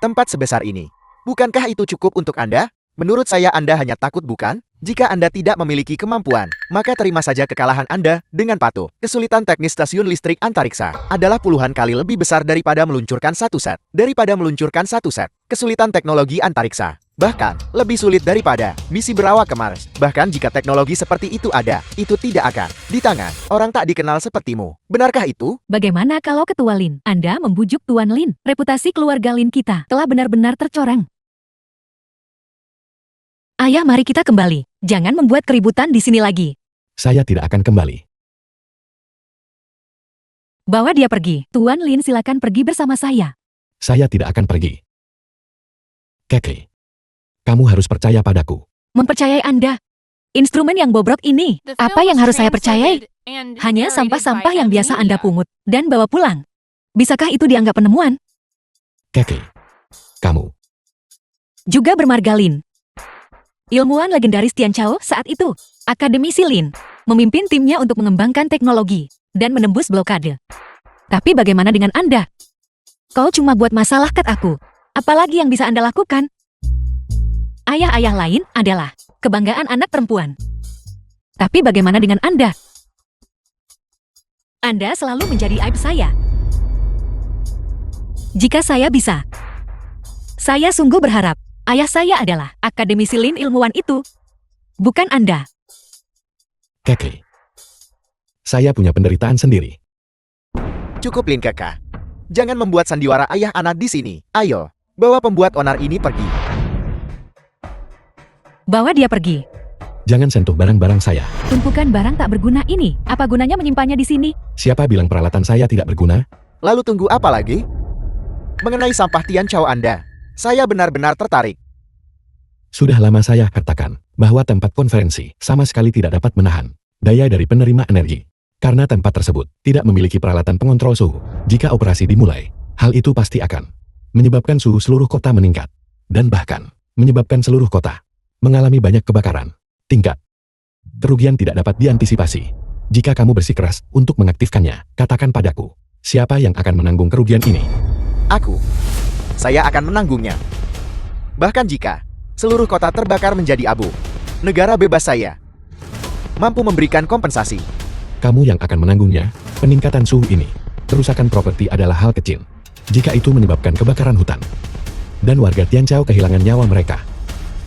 Speaker 4: Tempat sebesar ini. Bukankah itu cukup untuk Anda? Menurut saya Anda hanya takut, bukan? Jika Anda tidak memiliki kemampuan, maka terima saja kekalahan Anda dengan patuh. Kesulitan teknis stasiun listrik antariksa adalah puluhan kali lebih besar daripada meluncurkan satu set. Kesulitan teknologi antariksa bahkan lebih sulit daripada misi berawak ke Mars. Bahkan jika teknologi seperti itu ada, itu tidak akan di tangan orang tak dikenal sepertimu. Benarkah itu?
Speaker 3: bagaimana kalau Ketua Lin? Anda membujuk Tuan Lin. Reputasi keluarga Lin kita telah benar-benar tercoreng. Ayah, mari kita kembali. Jangan membuat keributan di sini lagi.
Speaker 2: Saya tidak akan kembali.
Speaker 3: Bawa dia pergi. Tuan Lin, silakan pergi bersama saya.
Speaker 2: Saya tidak akan pergi. Keke. Kamu harus percaya padaku.
Speaker 3: Mempercayai Anda. Instrumen yang bobrok ini,
Speaker 1: The
Speaker 3: apa
Speaker 1: film
Speaker 3: yang
Speaker 1: was
Speaker 3: harus saya percayai?
Speaker 1: translated and
Speaker 3: Hanya
Speaker 1: narrated
Speaker 3: sampah-sampah
Speaker 1: by
Speaker 3: yang biasa Anda
Speaker 1: M-Media.
Speaker 3: pungut dan bawa pulang. Bisakah itu dianggap penemuan?
Speaker 2: Keke. Kamu.
Speaker 3: Juga bermarga Lin. Ilmuwan legendaris Tian Chao saat itu, akademisi Lin, memimpin timnya untuk mengembangkan teknologi dan menembus blokade. Tapi bagaimana dengan Anda? Kau cuma buat masalah, kat aku. Apalagi yang bisa Anda lakukan? Ayah-ayah lain adalah kebanggaan anak perempuan. Tapi bagaimana dengan Anda? Anda selalu menjadi aib saya. Jika saya bisa, saya sungguh berharap ayah saya adalah akademisi Lin ilmuwan itu, bukan Anda.
Speaker 2: Keke. Saya punya penderitaan sendiri.
Speaker 4: Cukup, Lin Kakak. Jangan membuat sandiwara ayah anak di sini. Ayo, bawa pembuat onar ini pergi.
Speaker 3: Bawa dia pergi.
Speaker 2: Jangan sentuh barang-barang saya.
Speaker 3: Tumpukan barang tak berguna ini, apa gunanya menyimpannya di sini?
Speaker 2: Siapa bilang peralatan saya tidak berguna?
Speaker 4: Lalu tunggu apa lagi? Mengenai sampah Tian Chao Anda, saya benar-benar tertarik.
Speaker 2: Sudah lama saya katakan bahwa tempat konferensi sama sekali tidak dapat menahan daya dari penerima energi. Karena tempat tersebut tidak memiliki peralatan pengontrol suhu. Jika operasi dimulai, hal itu pasti akan menyebabkan suhu seluruh kota meningkat. Dan bahkan menyebabkan seluruh kota mengalami banyak kebakaran. Tingkat kerugian tidak dapat diantisipasi. Jika kamu bersikeras untuk mengaktifkannya, katakan padaku, siapa yang akan menanggung kerugian ini?
Speaker 4: Aku. Saya akan menanggungnya. Bahkan jika seluruh kota terbakar menjadi abu, negara bebas saya mampu memberikan kompensasi.
Speaker 2: Kamu yang akan menanggungnya, peningkatan suhu ini kerusakan properti adalah hal kecil. Jika itu menyebabkan kebakaran hutan, dan warga Tianzhou kehilangan nyawa mereka.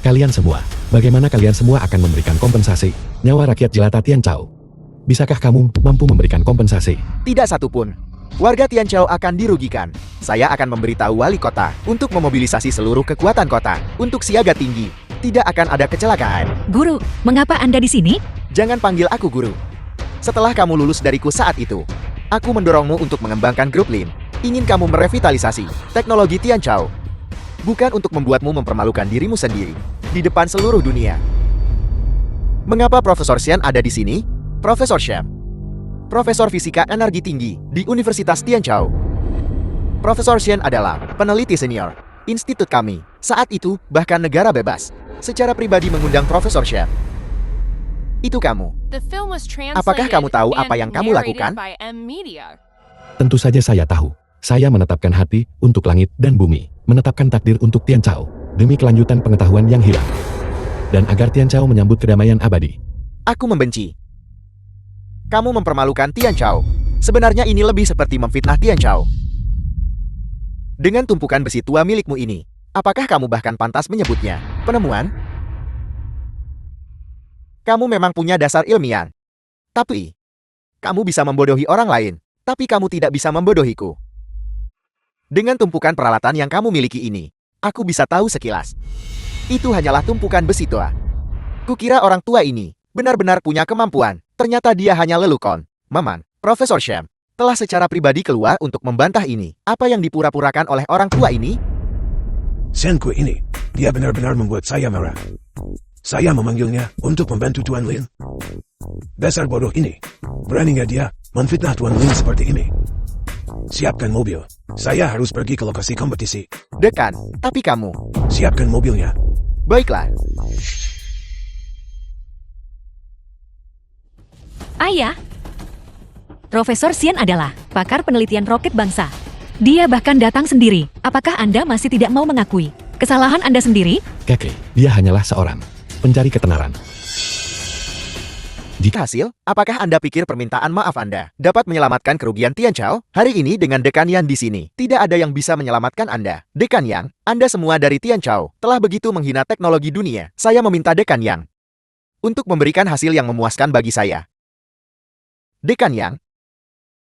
Speaker 2: Kalian semua, bagaimana kalian semua akan memberikan kompensasi nyawa rakyat jelata Tianzhou? Bisakah kamu mampu memberikan kompensasi?
Speaker 4: Tidak satupun. Warga Tianzhou akan dirugikan. Saya akan memberitahu wali kota untuk memobilisasi seluruh kekuatan kota untuk siaga tinggi. Tidak akan ada kecelakaan.
Speaker 3: Guru, mengapa Anda di sini?
Speaker 4: Jangan panggil aku guru. Setelah kamu lulus dariku saat itu, aku mendorongmu untuk mengembangkan grup Lin. Ingin kamu merevitalisasi teknologi Tianzhou. Bukan untuk membuatmu mempermalukan dirimu sendiri di depan seluruh dunia. Mengapa Profesor Xian ada di sini? Profesor Xian, Profesor Fisika Energi Tinggi di Universitas Tianzhou. Profesor Xian adalah peneliti senior institut kami. Saat itu, bahkan negara bebas secara pribadi mengundang Profesor Xian. Itu kamu.
Speaker 1: The film was translated
Speaker 4: Apakah kamu tahu apa
Speaker 1: and
Speaker 4: yang kamu
Speaker 1: narrated
Speaker 4: lakukan?
Speaker 1: by M Media.
Speaker 2: Tentu saja saya tahu. Saya menetapkan hati untuk langit dan bumi, menetapkan takdir untuk Tianzhou, demi kelanjutan pengetahuan yang hilang. Dan agar Tianzhou menyambut kedamaian abadi.
Speaker 4: Aku membenci. Kamu mempermalukan Tianzhou. Sebenarnya ini lebih seperti memfitnah Tianzhou. Dengan tumpukan besi tua milikmu ini, apakah kamu bahkan pantas menyebutnya penemuan? Kamu memang punya dasar ilmiah. Tapi, kamu bisa membodohi orang lain, tapi kamu tidak bisa membodohiku. Dengan tumpukan peralatan yang kamu miliki ini, aku bisa tahu sekilas. Itu hanyalah tumpukan besi tua. Kukira orang tua ini benar-benar punya kemampuan. Ternyata dia hanya lelukon. Maman, Profesor Sham, telah secara pribadi keluar untuk membantah ini. Apa yang dipura-purakan oleh orang tua ini?
Speaker 5: Senku ini, dia benar-benar membuat saya marah. Saya memanggilnya untuk membantu Tuan Lin. Dasar bodoh ini. Beraninya dia memfitnah Tuan Lin seperti ini. Siapkan mobil. Saya harus pergi ke lokasi kompetisi.
Speaker 4: Dekan, tapi kamu.
Speaker 5: Siapkan mobilnya.
Speaker 4: Baiklah.
Speaker 3: Ayah, Profesor Xian adalah pakar penelitian roket bangsa. Dia bahkan datang sendiri. Apakah Anda masih tidak mau mengakui kesalahan Anda sendiri?
Speaker 2: Kakek, dia hanyalah seorang pencari ketenaran. Jika
Speaker 4: Hasil, apakah Anda pikir permintaan maaf Anda dapat menyelamatkan kerugian Tianzhou? Hari ini dengan Dekan Yan di sini, tidak ada yang bisa menyelamatkan Anda. Dekan Yang, Anda semua dari Tianzhou telah begitu menghina teknologi dunia. Saya meminta Dekan Yang untuk memberikan hasil yang memuaskan bagi saya. Dekan Yang,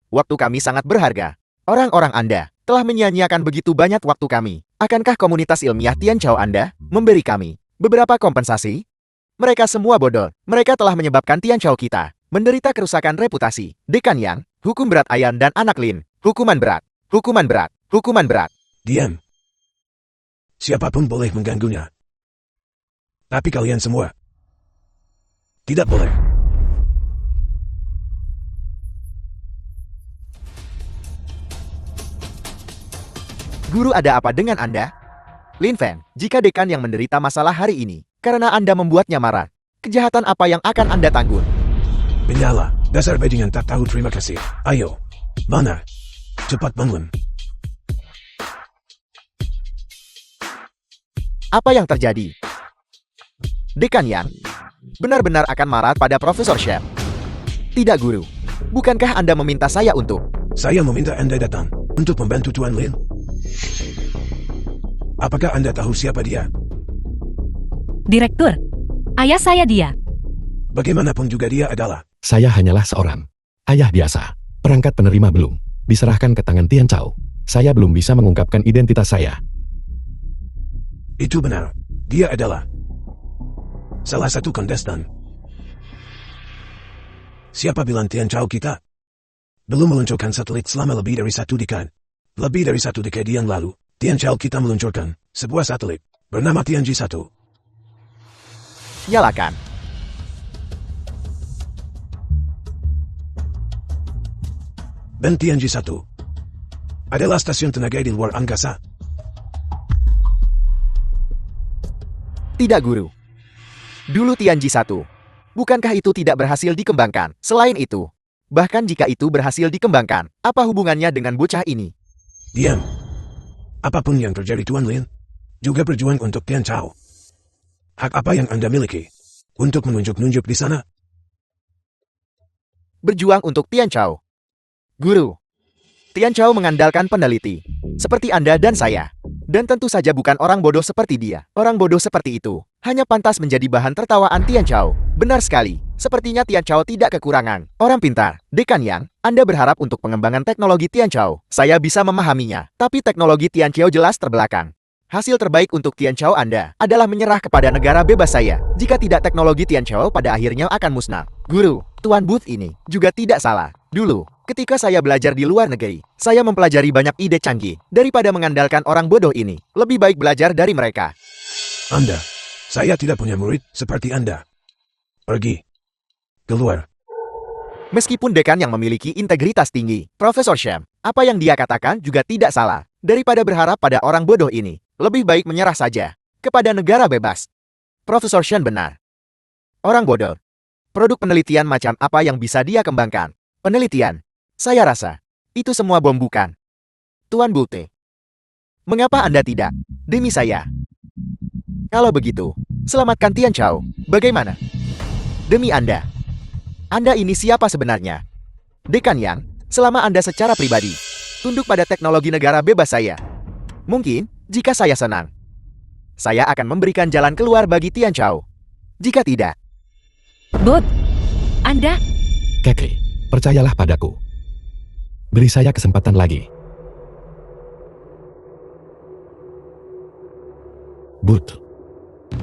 Speaker 4: waktu kami sangat berharga. Orang-orang Anda telah menyia-nyiakan begitu banyak waktu kami. Akankah komunitas ilmiah Tianzhou Anda memberi kami beberapa kompensasi? Mereka semua bodoh. Mereka telah menyebabkan Tianzhou kita menderita kerusakan reputasi. Dekan Yang, hukum berat Ayan dan anak Lin. Hukuman berat. Hukuman berat. Hukuman berat.
Speaker 5: Diam. Siapapun boleh mengganggunya. Tapi kalian semua tidak boleh.
Speaker 4: Guru, ada apa dengan Anda? Lin Feng, jika dekan yang menderita masalah hari ini, karena Anda membuatnya marah, kejahatan apa yang akan Anda tanggung?
Speaker 5: Menyala, dasar bajingan tak tahu terima kasih. Ayo, mana? Cepat bangun.
Speaker 4: Apa yang terjadi? Dekan Yang benar-benar akan marah pada Profesor Shep. Tidak, Guru. Bukankah Anda meminta saya untuk...
Speaker 5: Saya meminta Anda datang untuk membantu Tuan Lin. Apakah Anda tahu siapa dia?
Speaker 3: Direktur, ayah saya dia.
Speaker 5: Bagaimanapun juga dia adalah.
Speaker 2: saya hanyalah seorang ayah biasa, perangkat penerima belum diserahkan ke tangan Tianzhou. Saya belum bisa mengungkapkan identitas saya.
Speaker 5: Itu benar. Dia adalah salah satu kontestan. Siapa bilang Tianzhou kita belum meluncurkan satelit selama lebih dari 1 dekade? Lebih dari 1 dekade yang lalu, Tianzhou kita meluncurkan sebuah satelit bernama Tianji-1.
Speaker 4: Nyalakan.
Speaker 5: Dan Tianji-1 adalah stasiun tenaga di luar angkasa.
Speaker 4: Tidak, Guru. Dulu Tianji-1. Bukankah itu tidak berhasil dikembangkan? Selain itu, bahkan jika itu berhasil dikembangkan, apa hubungannya dengan bocah ini?
Speaker 5: Diam. Apapun yang terjadi Tuan Lin, juga berjuang untuk Tianzhou. Hak apa yang Anda miliki untuk menunjuk-nunjuk di sana?
Speaker 4: Berjuang untuk Tianzhou. Guru, Tian Chao mengandalkan peneliti. Seperti Anda dan saya. Dan tentu saja bukan orang bodoh seperti dia. Orang bodoh seperti itu hanya pantas menjadi bahan tertawaan Tian Chao. Benar sekali. Sepertinya Tian Chao tidak kekurangan orang pintar. Dekan Yang, Anda berharap untuk pengembangan teknologi Tian Chao. Saya bisa memahaminya. Tapi teknologi Tian Chao jelas terbelakang. Hasil terbaik untuk Tian Chao Anda adalah menyerah kepada negara bebas saya. Jika tidak, teknologi Tian Chao pada akhirnya akan musnah. Guru, Tuan Booth ini juga tidak salah. Dulu, ketika saya belajar di luar negeri, saya mempelajari banyak ide canggih. Daripada mengandalkan orang bodoh ini, lebih baik belajar dari mereka.
Speaker 5: Anda, saya tidak punya murid seperti Anda. Pergi. Keluar.
Speaker 4: Meskipun dekan yang memiliki integritas tinggi, Profesor Sham, apa yang dia katakan juga tidak salah. Daripada berharap pada orang bodoh ini, lebih baik menyerah saja kepada negara bebas. Profesor Shen benar. Orang bodoh. Produk penelitian macam apa yang bisa dia kembangkan? Penelitian. Saya rasa itu semua bom bukan? Tuan Bulte. Mengapa Anda tidak? Demi saya. Kalau begitu, selamatkan Tian Chao. Bagaimana? Demi Anda. Anda ini siapa sebenarnya? Dekan Yang, selama Anda secara pribadi tunduk pada teknologi negara bebas saya. Mungkin, jika saya senang, saya akan memberikan jalan keluar bagi Tian Chao. Jika tidak,
Speaker 3: Booth, Anda...
Speaker 2: Keke, percayalah padaku. Beri saya kesempatan lagi. Booth,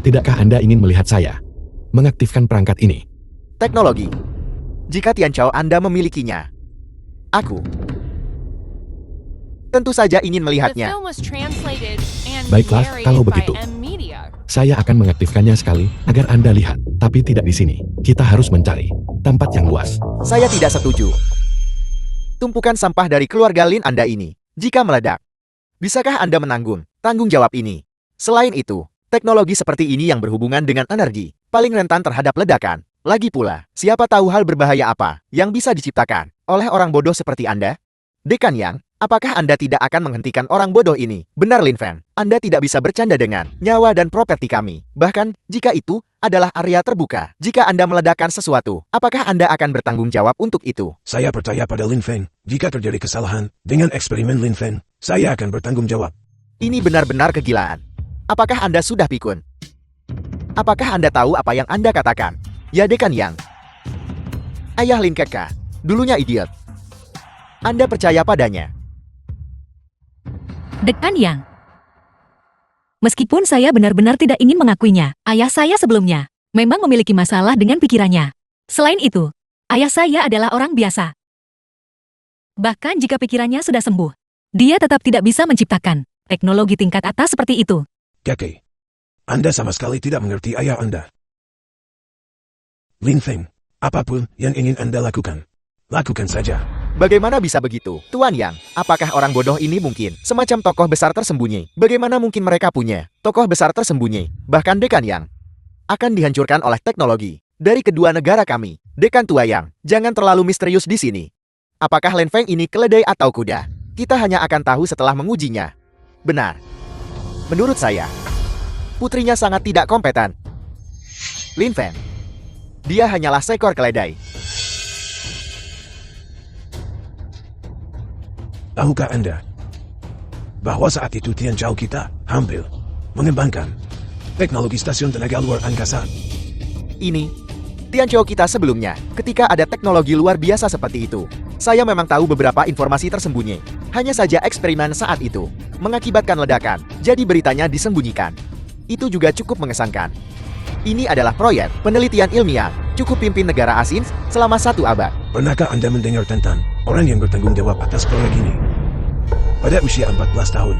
Speaker 2: tidakkah Anda ingin melihat saya mengaktifkan perangkat ini?
Speaker 4: teknologi. Jika Tian Chao Anda memilikinya, aku tentu saja ingin
Speaker 1: The
Speaker 4: melihatnya.
Speaker 1: film was translated and
Speaker 2: Baiklah,
Speaker 1: narrated
Speaker 2: kalau
Speaker 1: by
Speaker 2: begitu.
Speaker 1: M Media.
Speaker 2: Saya akan mengaktifkannya sekali agar Anda lihat, tapi tidak di sini. Kita harus mencari tempat yang luas.
Speaker 4: Saya tidak setuju. Tumpukan sampah dari keluarga Lin Anda ini, jika meledak, bisakah Anda menanggung tanggung jawab ini? Selain itu, teknologi seperti ini yang berhubungan dengan energi, paling rentan terhadap ledakan. Lagi pula, siapa tahu hal berbahaya apa yang bisa diciptakan oleh orang bodoh seperti Anda? Dekan Yang, apakah Anda tidak akan menghentikan orang bodoh ini? Benar Lin Fan, Anda tidak bisa bercanda dengan nyawa dan properti kami. Bahkan, jika itu adalah area terbuka. Jika Anda meledakkan sesuatu, apakah Anda akan bertanggung jawab untuk itu?
Speaker 5: Saya percaya pada Lin Feng. Jika terjadi kesalahan dengan eksperimen Lin Feng, saya akan bertanggung jawab.
Speaker 4: Ini benar-benar kegilaan. Apakah Anda sudah pikun? Apakah Anda tahu apa yang Anda katakan? Ya Dekan Yang. Ayah Lin Keka, dulunya idiot. Anda percaya padanya?
Speaker 3: Dekan Yang. Meskipun saya benar-benar tidak ingin mengakuinya, ayah saya sebelumnya memang memiliki masalah dengan pikirannya. Selain itu, ayah saya adalah orang biasa. Bahkan jika pikirannya sudah sembuh, dia tetap tidak bisa menciptakan teknologi tingkat atas seperti itu.
Speaker 5: Kakek, Anda sama sekali tidak mengerti ayah Anda. Lin Feng, apapun yang ingin Anda lakukan, lakukan saja.
Speaker 4: Bagaimana bisa begitu? Tuan Yang, apakah orang bodoh ini mungkin semacam tokoh besar tersembunyi? Bagaimana mungkin mereka punya tokoh besar tersembunyi? Bahkan Dekan Yang akan dihancurkan oleh teknologi dari kedua negara kami. Dekan Tua Yang, jangan terlalu misterius di sini. Apakah Lin Feng ini keledai atau kuda? Kita hanya akan tahu setelah mengujinya. Benar. Menurut saya, putrinya sangat tidak kompeten. Lin Feng, dia hanyalah seekor keledai.
Speaker 5: Tahukah Anda bahwa saat itu Tian Chao kita hampir mengembangkan teknologi stasiun tenaga luar angkasa?
Speaker 4: Ini Tian Chao kita sebelumnya, ketika ada teknologi luar biasa seperti itu. Saya memang tahu beberapa informasi tersembunyi. Hanya saja eksperimen saat itu mengakibatkan ledakan, jadi beritanya disembunyikan. Itu juga cukup mengesankan. Ini adalah proyek penelitian ilmiah, cukup pimpin negara asing selama 1 abad.
Speaker 5: Pernahkah Anda mendengar tentang orang yang bertanggung jawab atas proyek ini? Pada usia 14 tahun,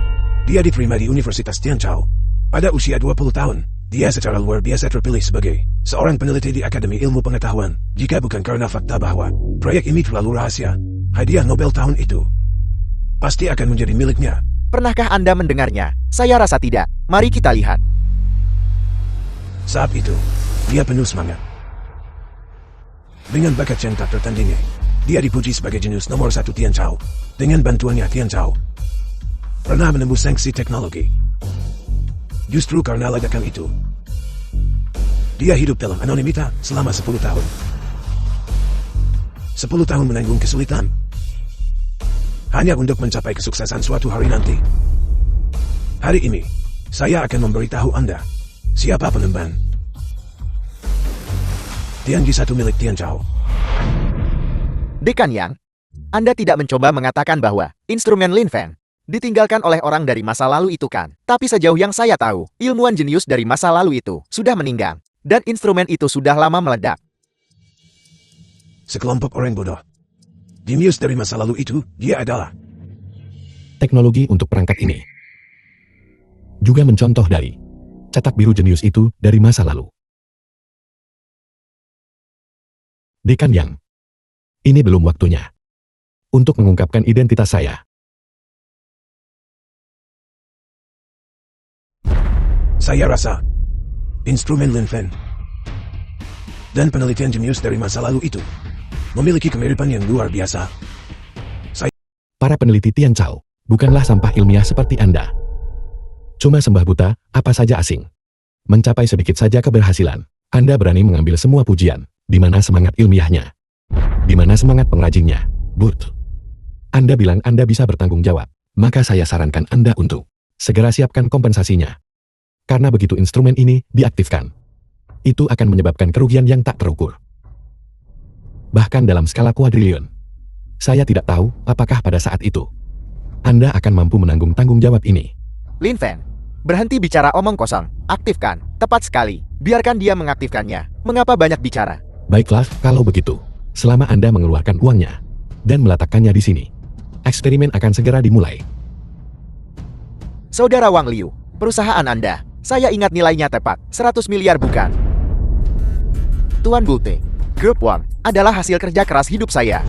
Speaker 5: dia diterima di Universitas Tian Chao. Pada usia 20 tahun, dia secara luar biasa terpilih sebagai seorang peneliti di Akademi Ilmu Pengetahuan. Jika bukan karena fakta bahwa proyek ini terlalu rahasia, hadiah Nobel tahun itu pasti akan menjadi miliknya.
Speaker 4: Pernahkah Anda mendengarnya? Saya rasa tidak. Mari kita lihat.
Speaker 5: Saat itu, dia penuh semangat. Dengan bakat yang tak tertandingi, dia dipuji sebagai jenius nomor 1 Tian Chao. Dengan bantuannya Tian Chao pernah menembus sanksi teknologi. Justru karena ledakan itu, dia hidup dalam anonimita selama 10 tahun. 10 tahun menanggung kesulitan hanya untuk mencapai kesuksesan suatu hari nanti. Hari ini, saya akan memberitahu Anda siapa penemban Tianji 1 milik Tian Chao.
Speaker 4: Dekan Yang, Anda tidak mencoba mengatakan bahwa instrumen Lin Feng ditinggalkan oleh orang dari masa lalu itu kan? Tapi sejauh yang saya tahu, ilmuwan jenius dari masa lalu itu sudah meninggal. Dan instrumen itu sudah lama meledak.
Speaker 5: Sekelompok orang bodoh. Jenius dari masa lalu itu, dia adalah
Speaker 2: Teknologi untuk perangkat ini juga mencontoh dari cetak biru jenius itu dari masa lalu. Dekan Yang, ini belum waktunya untuk mengungkapkan identitas saya.
Speaker 5: Saya rasa instrumen Lin Feng dan penelitian jenius dari masa lalu itu memiliki kemiripan yang luar biasa.
Speaker 2: Para peneliti Tian Chao bukanlah sampah ilmiah seperti Anda. Cuma sembah buta, apa saja asing. Mencapai sedikit saja keberhasilan, Anda berani mengambil semua pujian. Di mana semangat ilmiahnya? Di mana semangat pengrajinnya? But, Anda bilang Anda bisa bertanggung jawab, maka saya sarankan Anda untuk segera siapkan kompensasinya. Karena begitu instrumen ini diaktifkan, itu akan menyebabkan kerugian yang tak terukur. Bahkan dalam skala kuadriliun. Saya tidak tahu apakah pada saat itu Anda akan mampu menanggung tanggung jawab ini.
Speaker 4: Lin Feng, berhenti bicara omong kosong. Aktifkan, tepat sekali. Biarkan dia mengaktifkannya. Mengapa banyak bicara?
Speaker 2: Baiklah, kalau begitu, selama Anda mengeluarkan uangnya dan meletakkannya di sini, eksperimen akan segera dimulai.
Speaker 4: Saudara Wang Liu, perusahaan Anda, saya ingat nilainya tepat, 100 miliar bukan? Tuan Bulte, Grup Wang adalah hasil kerja keras hidup saya.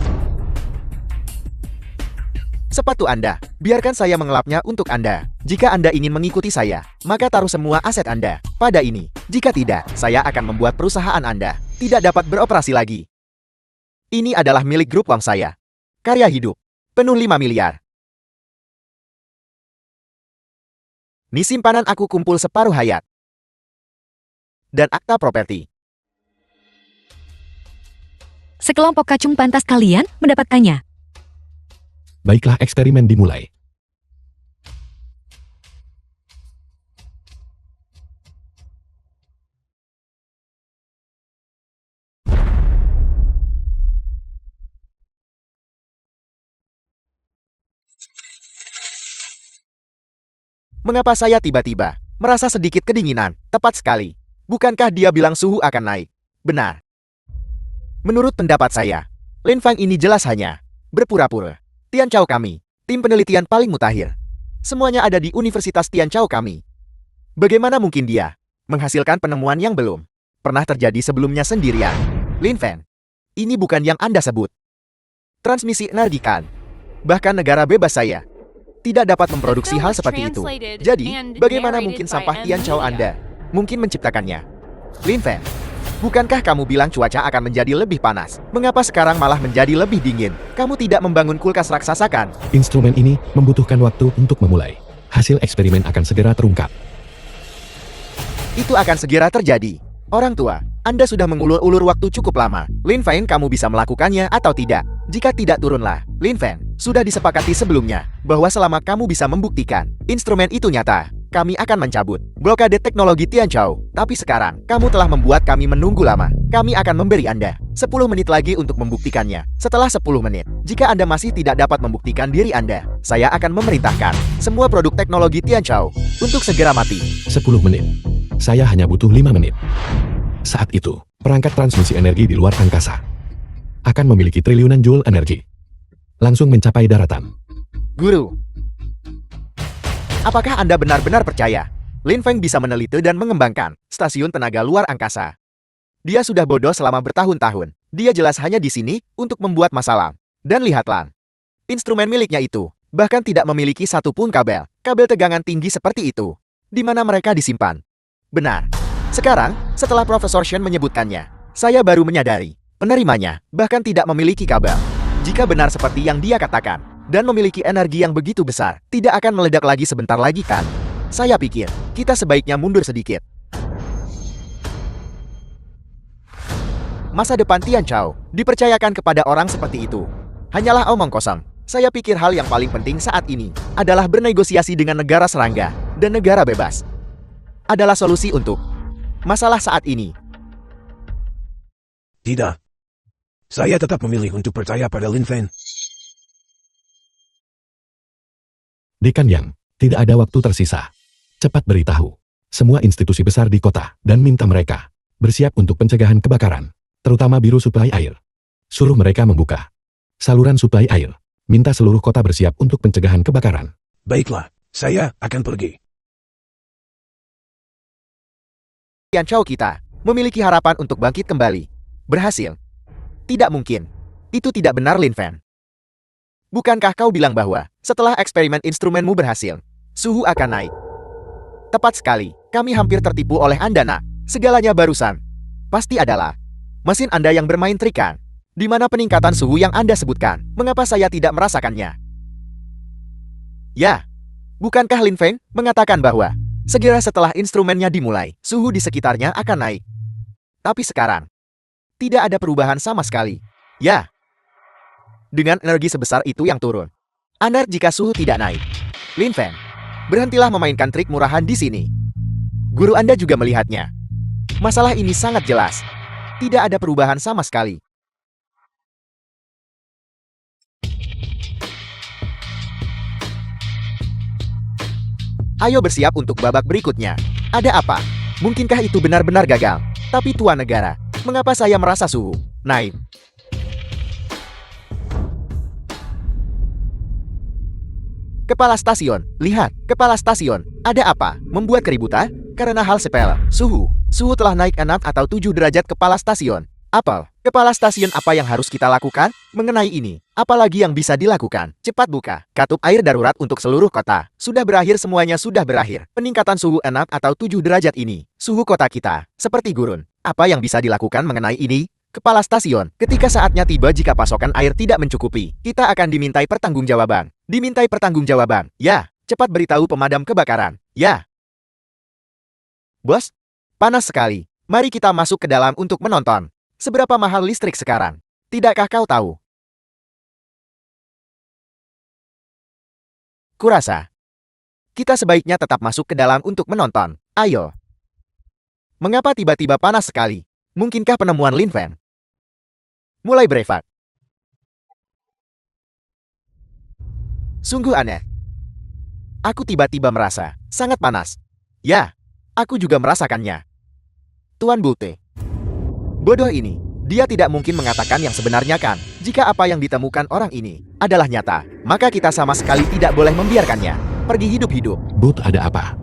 Speaker 4: Sepatu Anda, biarkan saya mengelapnya untuk Anda. Jika Anda ingin mengikuti saya, maka taruh semua aset Anda pada ini. Jika tidak, saya akan membuat perusahaan Anda tidak dapat beroperasi lagi. Ini adalah milik grup Wang saya. Karya hidup, penuh 5 miliar. Ni simpanan aku kumpul separuh hayat. Dan akta properti.
Speaker 3: Sekelompok kacung pantas kalian mendapatkannya.
Speaker 2: Baiklah, eksperimen dimulai.
Speaker 4: Mengapa saya tiba-tiba merasa sedikit kedinginan? Tepat sekali. Bukankah dia bilang suhu akan naik? Benar. Menurut pendapat saya, Lin Feng ini jelas hanya berpura-pura. Tian Chao kami, tim penelitian paling mutakhir. Semuanya ada di Universitas Tian Chao kami. Bagaimana mungkin dia menghasilkan penemuan yang belum pernah terjadi sebelumnya sendirian? Lin Feng, ini bukan yang Anda sebut transmisi energi kan? Bahkan negara bebas saya tidak dapat memproduksi hal seperti itu. Jadi, bagaimana mungkin sampah Tian Chao Anda mungkin menciptakannya? Lin Feng, bukankah kamu bilang cuaca akan menjadi lebih panas? Mengapa sekarang malah menjadi lebih dingin? Kamu tidak membangun kulkas raksasa kan?
Speaker 2: Instrumen ini membutuhkan waktu untuk memulai. Hasil eksperimen akan segera terungkap.
Speaker 4: Itu akan segera terjadi. Orang tua, Anda sudah mengulur-ulur waktu cukup lama. Lin Feng, kamu bisa melakukannya atau tidak? Jika tidak, turunlah. Lin Feng, sudah disepakati sebelumnya bahwa selama kamu bisa membuktikan instrumen itu nyata, kami akan mencabut blokade teknologi Tian Chao. Tapi sekarang, kamu telah membuat kami menunggu lama. Kami akan memberi Anda 10 menit lagi untuk membuktikannya. Setelah 10 menit, jika Anda masih tidak dapat membuktikan diri Anda, saya akan memerintahkan semua produk teknologi Tian Chao untuk segera mati.
Speaker 2: 10 menit. Saya hanya butuh 5 menit. Saat itu, perangkat transmisi energi di luar angkasa akan memiliki triliunan joule energi. Langsung mencapai daratan.
Speaker 4: Guru, apakah Anda benar-benar percaya Lin Feng bisa meneliti dan mengembangkan stasiun tenaga luar angkasa? Dia sudah bodoh selama bertahun-tahun. Dia jelas hanya di sini untuk membuat masalah. Dan lihatlah, instrumen miliknya itu bahkan tidak memiliki satu pun kabel tegangan tinggi seperti itu. Di mana mereka disimpan? Benar. Sekarang, setelah Profesor Shen menyebutkannya, saya baru menyadari penerimanya bahkan tidak memiliki kabel. Jika benar seperti yang dia katakan, dan memiliki energi yang begitu besar, tidak akan meledak lagi sebentar lagi kan? Saya pikir, kita sebaiknya mundur sedikit. Masa depan Tian Chao dipercayakan kepada orang seperti itu. Hanyalah omong kosong. Saya pikir hal yang paling penting saat ini adalah bernegosiasi dengan negara serangga dan negara bebas. Adalah solusi untuk masalah saat ini.
Speaker 5: Tidak. Saya tetap memilih untuk percaya pada Lin Fen.
Speaker 2: Dekan Yang, tidak ada waktu tersisa. Cepat beritahu semua institusi besar di kota dan minta mereka bersiap untuk pencegahan kebakaran, terutama biru suplai air. Suruh mereka membuka saluran suplai air. Minta seluruh kota bersiap untuk pencegahan kebakaran.
Speaker 5: Baiklah, saya akan pergi.
Speaker 4: Tian Chao kita memiliki harapan untuk bangkit kembali. Berhasil? Tidak mungkin. Itu tidak benar, Lin Fen. Bukankah kau bilang bahwa setelah eksperimen instrumenmu berhasil, suhu akan naik? Tepat sekali, kami hampir tertipu oleh Anda, nak. Segalanya barusan pasti adalah mesin Anda yang bermain trik, kan? Di mana peningkatan suhu yang Anda sebutkan? Mengapa saya tidak merasakannya? Ya, bukankah Lin Feng mengatakan bahwa segera setelah instrumennya dimulai, suhu di sekitarnya akan naik? Tapi sekarang, tidak ada perubahan sama sekali. Ya, dengan energi sebesar itu yang turun. Aneh jika suhu tidak naik. Lin Feng, berhentilah memainkan trik murahan di sini. Guru Anda juga melihatnya. Masalah ini sangat jelas. Tidak ada perubahan sama sekali. Ayo bersiap untuk babak berikutnya. Ada apa? Mungkinkah itu benar-benar gagal? Tapi Tuan Negara, mengapa saya merasa suhu naik? Kepala stasiun, lihat, kepala stasiun. Ada apa? Membuat keributan? Karena hal sepele. Suhu telah naik 6 atau 7 derajat, kepala stasiun. Apel, kepala stasiun, apa yang harus kita lakukan mengenai ini? Apalagi yang bisa dilakukan? Cepat buka katup air darurat untuk seluruh kota. Sudah berakhir, semuanya sudah berakhir. Peningkatan suhu 6 atau 7 derajat ini, suhu kota kita seperti gurun. Apa yang bisa dilakukan mengenai ini? Kepala stasiun, ketika saatnya tiba jika pasokan air tidak mencukupi, kita akan dimintai pertanggungjawaban. Dimintai pertanggungjawaban. Ya, cepat beritahu pemadam kebakaran. Ya. Bos, panas sekali. Mari kita masuk ke dalam untuk menonton. Seberapa mahal listrik sekarang? Tidakkah kau tahu? Kurasa kita sebaiknya tetap masuk ke dalam untuk menonton. Ayo. Mengapa tiba-tiba panas sekali? Mungkinkah penemuan Lin Fen? Mulai berevat. Sungguh aneh. Aku tiba-tiba merasa sangat panas. Ya, aku juga merasakannya. Tuan Bulte. Bodoh ini. Dia tidak mungkin mengatakan yang sebenarnya, kan? Jika apa yang ditemukan orang ini adalah nyata, maka kita sama sekali tidak boleh membiarkannya pergi hidup-hidup.
Speaker 2: But, ada apa?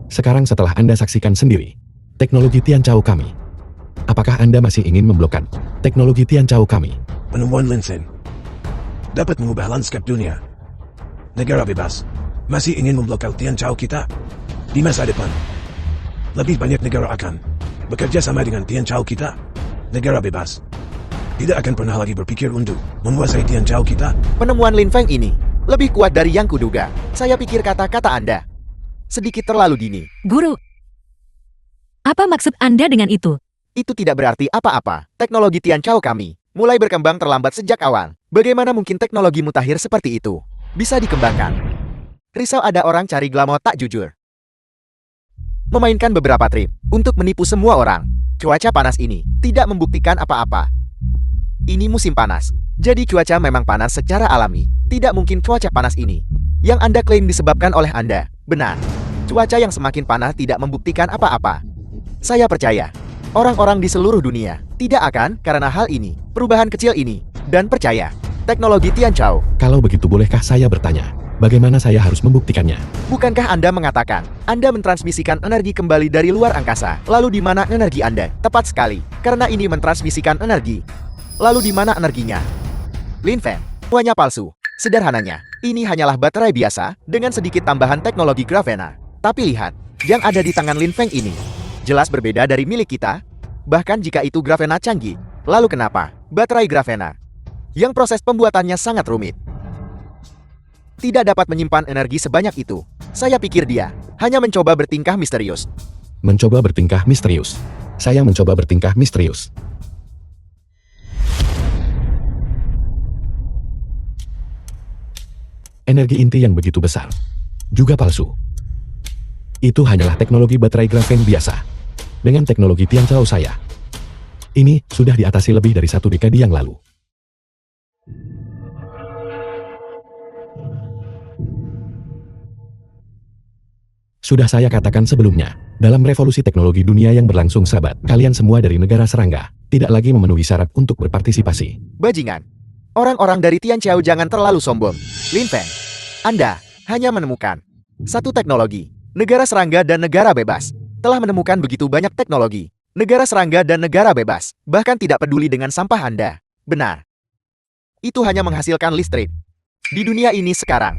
Speaker 2: Sekarang setelah Anda saksikan sendiri teknologi Tian Chao kami, apakah Anda masih ingin memblokkan teknologi Tian Chao kami?
Speaker 5: Penemuan Lin Fen dapat mengubah lanskap dunia. Negara bebas masih ingin memblokir Tian Chao kita di masa depan. Lebih banyak negara akan bekerja sama dengan Tian Chao kita. Negara bebas tidak akan pernah lagi berpikir untuk menguasai Tian Chao kita.
Speaker 4: Penemuan Lin Feng ini lebih kuat dari yang kuduga. Saya pikir kata-kata Anda sedikit terlalu dini.
Speaker 3: Guru, apa maksud Anda dengan itu?
Speaker 4: Itu tidak berarti apa-apa. Teknologi Tian Chao kami mulai berkembang terlambat sejak awal. Bagaimana mungkin teknologi mutakhir seperti itu bisa dikembangkan? Risau ada orang cari glamor tak jujur. Memainkan beberapa trik untuk menipu semua orang. Cuaca panas ini tidak membuktikan apa-apa. Ini musim panas, jadi cuaca memang panas secara alami. Tidak mungkin cuaca panas ini yang Anda klaim disebabkan oleh Anda. Benar, cuaca yang semakin panas tidak membuktikan apa-apa. Saya percaya, orang-orang di seluruh dunia tidak akan karena hal ini, perubahan kecil ini, dan percaya, teknologi Tian Chao.
Speaker 2: Kalau begitu, bolehkah saya bertanya, bagaimana saya harus membuktikannya?
Speaker 4: Bukankah Anda mengatakan Anda mentransmisikan energi kembali dari luar angkasa? Lalu di mana energi Anda? Tepat sekali, karena ini mentransmisikan energi. Lalu di mana energinya? Lin Fen, semuanya palsu. Sederhananya, ini hanyalah baterai biasa dengan sedikit tambahan teknologi Gravena. Tapi lihat, yang ada di tangan Lin Feng ini jelas berbeda dari milik kita. Bahkan jika itu Gravena canggih, lalu kenapa baterai Gravena yang proses pembuatannya sangat rumit tidak dapat menyimpan energi sebanyak itu? Saya pikir dia hanya mencoba bertingkah misterius.
Speaker 2: Mencoba bertingkah misterius. Saya mencoba bertingkah misterius. Energi inti yang begitu besar. Juga palsu. Itu hanyalah teknologi baterai grafen biasa. Dengan teknologi Tianzhou saya, ini sudah diatasi lebih dari 1 dekade yang lalu. Sudah saya katakan sebelumnya, dalam revolusi teknologi dunia yang berlangsung sahabat, kalian semua dari negara serangga, tidak lagi memenuhi syarat untuk berpartisipasi.
Speaker 4: Bajingan. Orang-orang dari Tianzhou jangan terlalu sombong. Lin Feng, Anda hanya menemukan satu teknologi. Negara serangga dan negara bebas telah menemukan begitu banyak teknologi. Negara serangga dan negara bebas bahkan tidak peduli dengan sampah Anda. Benar. Itu hanya menghasilkan listrik. Di dunia ini sekarang,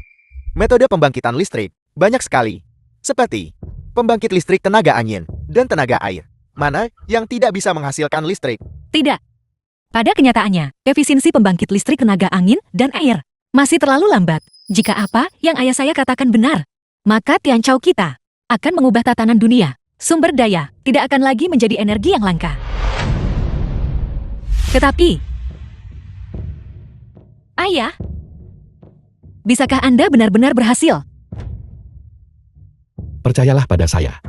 Speaker 4: metode pembangkitan listrik banyak sekali. Seperti pembangkit listrik tenaga angin dan tenaga air. Mana yang tidak bisa menghasilkan listrik?
Speaker 3: Tidak. Pada kenyataannya, efisiensi pembangkit listrik tenaga angin dan air masih terlalu lambat. Jika apa yang ayah saya katakan benar, maka Tianzhou kita akan mengubah tatanan dunia. Sumber daya tidak akan lagi menjadi energi yang langka. Tetapi, ayah, bisakah Anda benar-benar berhasil?
Speaker 2: Percayalah pada saya.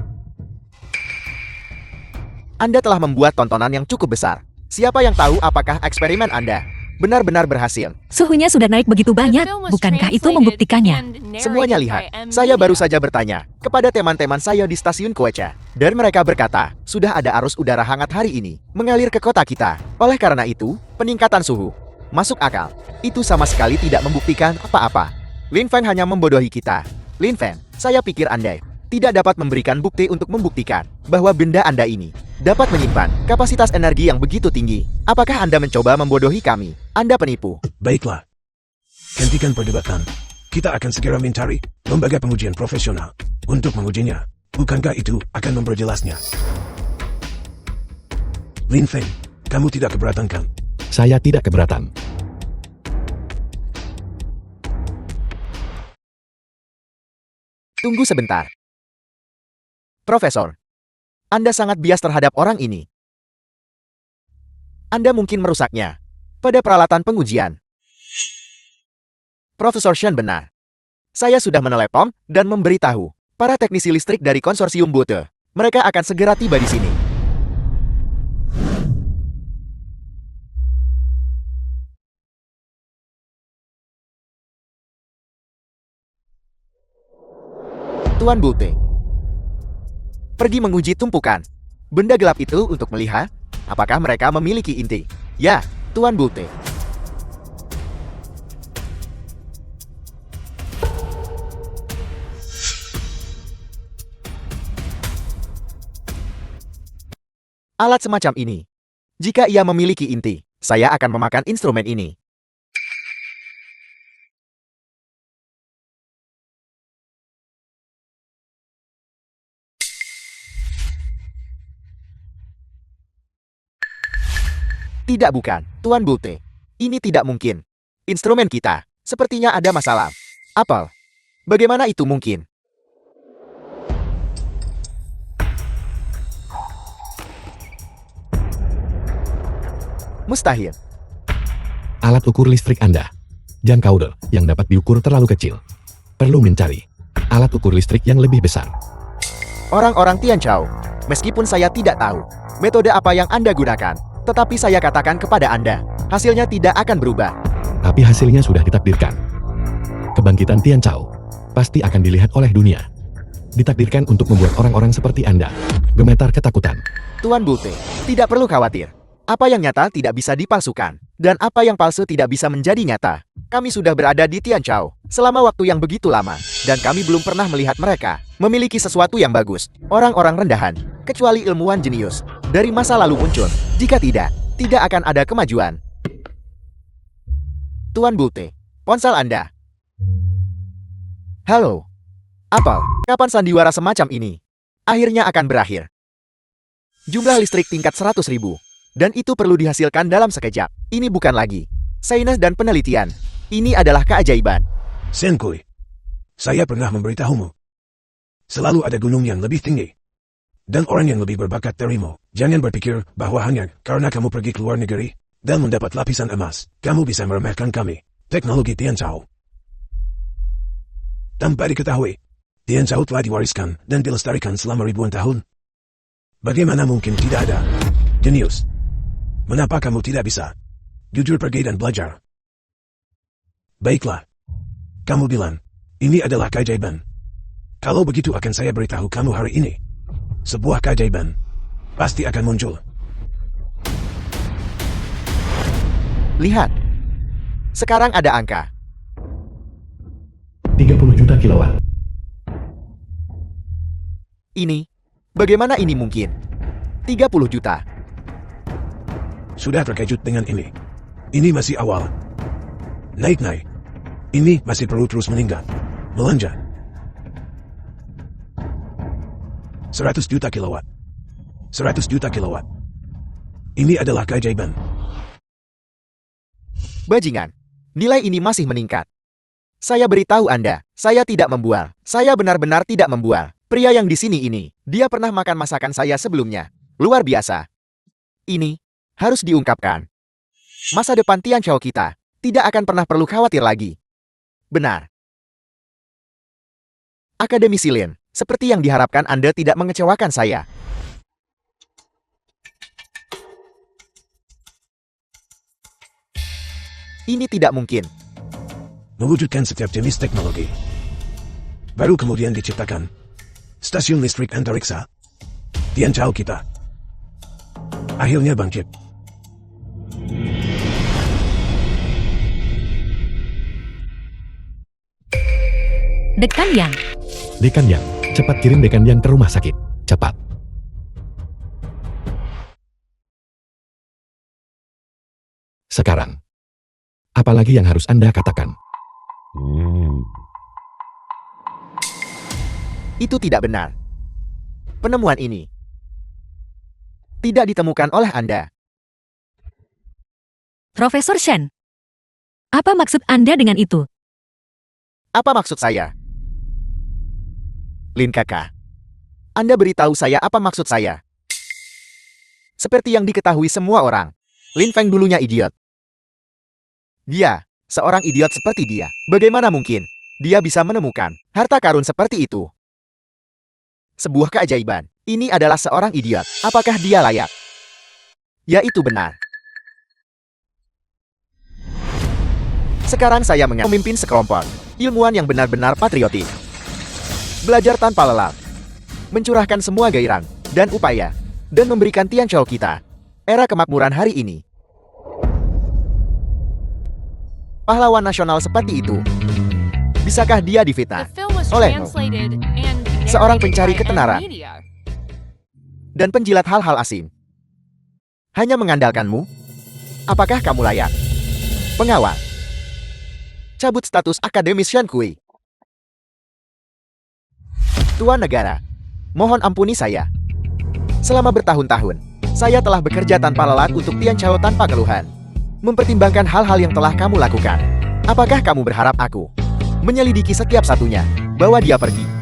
Speaker 4: Anda telah membuat tontonan yang cukup besar. Siapa yang tahu apakah eksperimen Anda benar-benar berhasil?
Speaker 3: Suhunya sudah naik begitu banyak, bukankah itu membuktikannya?
Speaker 4: Semuanya lihat. Saya baru saja bertanya kepada teman-teman saya di stasiun Kuecha. Dan mereka berkata, sudah ada arus udara hangat hari ini mengalir ke kota kita. Oleh karena itu, peningkatan suhu masuk akal. Itu sama sekali tidak membuktikan apa-apa. Lin Feng hanya membodohi kita. Lin Feng, saya pikir Anda tidak dapat memberikan bukti untuk membuktikan bahwa benda Anda ini dapat menyimpan kapasitas energi yang begitu tinggi. Apakah Anda mencoba membodohi kami? Anda penipu.
Speaker 5: Baiklah. Hentikan perdebatan. Kita akan segera mencari lembaga pengujian profesional untuk mengujinya. Bukankah itu akan memperjelasnya? Lin Feng, kamu tidak keberatan kan?
Speaker 2: Saya tidak keberatan.
Speaker 4: Tunggu sebentar. Profesor, Anda sangat bias terhadap orang ini. Anda mungkin merusaknya pada peralatan pengujian. Profesor Shen benar. Saya sudah menelepon dan memberitahu para teknisi listrik dari konsorsium Bote. Mereka akan segera tiba di sini. Tuan Bote, pergi menguji tumpukan benda gelap itu untuk melihat apakah mereka memiliki inti. Ya, Tuan Bote. Alat semacam ini, jika ia memiliki inti, saya akan memakan instrumen ini. Tidak, bukan, Tuan Bote. Ini tidak mungkin. Instrumen kita sepertinya ada masalah. Apel, bagaimana itu mungkin? Mustahil.
Speaker 2: Alat ukur listrik Anda, Jan Kauder, yang dapat diukur terlalu kecil. Perlu mencari alat ukur listrik yang lebih besar.
Speaker 4: Orang-orang Tianzhou, meskipun saya tidak tahu metode apa yang Anda gunakan, tetapi saya katakan kepada Anda, hasilnya tidak akan berubah.
Speaker 2: Tapi hasilnya sudah ditakdirkan. Kebangkitan Tianzhou pasti akan dilihat oleh dunia. Ditakdirkan untuk membuat orang-orang seperti Anda gemetar ketakutan.
Speaker 4: Tuan Bote, tidak perlu khawatir. Apa yang nyata tidak bisa dipalsukan, dan apa yang palsu tidak bisa menjadi nyata. Kami sudah berada di Tianzhou selama waktu yang begitu lama, dan kami belum pernah melihat mereka memiliki sesuatu yang bagus. Orang-orang rendahan, kecuali ilmuwan jenius dari masa lalu muncul. Jika tidak, tidak akan ada kemajuan. Tuan Bote, ponsel Anda. Halo. Apel, kapan sandiwara semacam ini akhirnya akan berakhir? Jumlah listrik tingkat 100.000. Dan itu perlu dihasilkan dalam sekejap. Ini bukan lagi sains dan penelitian. Ini adalah keajaiban.
Speaker 5: Senkui, saya pernah memberitahumu. Selalu ada gunung yang lebih tinggi. Dan orang yang lebih berbakat darimu. Jangan berpikir bahwa hanya karena kamu pergi ke luar negeri dan mendapat lapisan emas, kamu bisa meremehkan kami. Teknologi Tianzhou Tanpa diketahui, Tian Chao telah diwariskan dan dilestarikan selama ribuan tahun. Bagaimana mungkin tidak ada? Jenius. Mengapa kamu tidak bisa jujur pergi dan belajar? Baiklah. Kamu bilang, ini adalah keajaiban. Kalau begitu akan saya beritahu kamu hari ini. Sebuah keajaiban pasti akan muncul.
Speaker 4: Lihat. Sekarang ada angka.
Speaker 2: 30 juta kilowatt.
Speaker 4: Ini. Bagaimana ini mungkin? 30 juta.
Speaker 5: Sudah terkejut dengan ini. Ini masih awal. Naik-naik. Ini masih perlu terus meningkat. Melonjak. 100 juta kilowatt. 100 juta kilowatt. Ini adalah keajaiban.
Speaker 4: Bajingan. Nilai ini masih meningkat. Saya beritahu Anda, saya tidak membual. Saya benar-benar tidak membual. Pria yang di sini ini, dia pernah makan masakan saya sebelumnya. Luar biasa. Ini harus diungkapkan. Masa depan Tian Chao kita tidak akan pernah perlu khawatir lagi. Benar. Akademisi Lin, seperti yang diharapkan Anda tidak mengecewakan saya. Ini tidak mungkin.
Speaker 5: Mewujudkan setiap jenis teknologi. Baru kemudian diciptakan stasiun listrik antariksa. Tian Chao kita akhirnya bangkit.
Speaker 3: Dekan Yang.
Speaker 2: Dekan Yang, cepat kirim Dekan Yang ke rumah sakit. Cepat. Sekarang. Apalagi yang harus Anda katakan?
Speaker 4: Itu tidak benar. Penemuan ini tidak ditemukan oleh Anda.
Speaker 3: Profesor Shen. Apa maksud Anda dengan itu?
Speaker 4: Apa maksud saya? Lin kakak, Anda beritahu saya apa maksud saya. Seperti yang diketahui semua orang, Lin Feng dulunya idiot. Dia, seorang idiot seperti dia. Bagaimana mungkin dia bisa menemukan harta karun seperti itu? Sebuah keajaiban. Ini adalah seorang idiot. Apakah dia layak? Ya, itu benar. Sekarang saya memimpin sekelompok ilmuwan yang benar-benar patriotik. Belajar tanpa lelah. Mencurahkan semua gairah dan upaya. Dan memberikan Tian Chao kita era kemakmuran hari ini. Pahlawan nasional seperti itu. Bisakah dia
Speaker 1: The
Speaker 4: difitnah
Speaker 1: film was
Speaker 4: olehmu?
Speaker 1: translated and
Speaker 4: Seorang
Speaker 1: narrated
Speaker 4: pencari
Speaker 1: by
Speaker 4: ketenaran.
Speaker 1: Media.
Speaker 4: Dan penjilat hal-hal asing? Hanya mengandalkanmu? Apakah kamu layak? Pengawal. Cabut status akademis Shan Kui. Tuan Negara, mohon ampuni saya. Selama bertahun-tahun, saya telah bekerja tanpa lelah untuk Tian Chao tanpa keluhan. Mempertimbangkan hal-hal yang telah kamu lakukan. Apakah kamu berharap aku menyelidiki setiap satunya, bahwa dia pergi?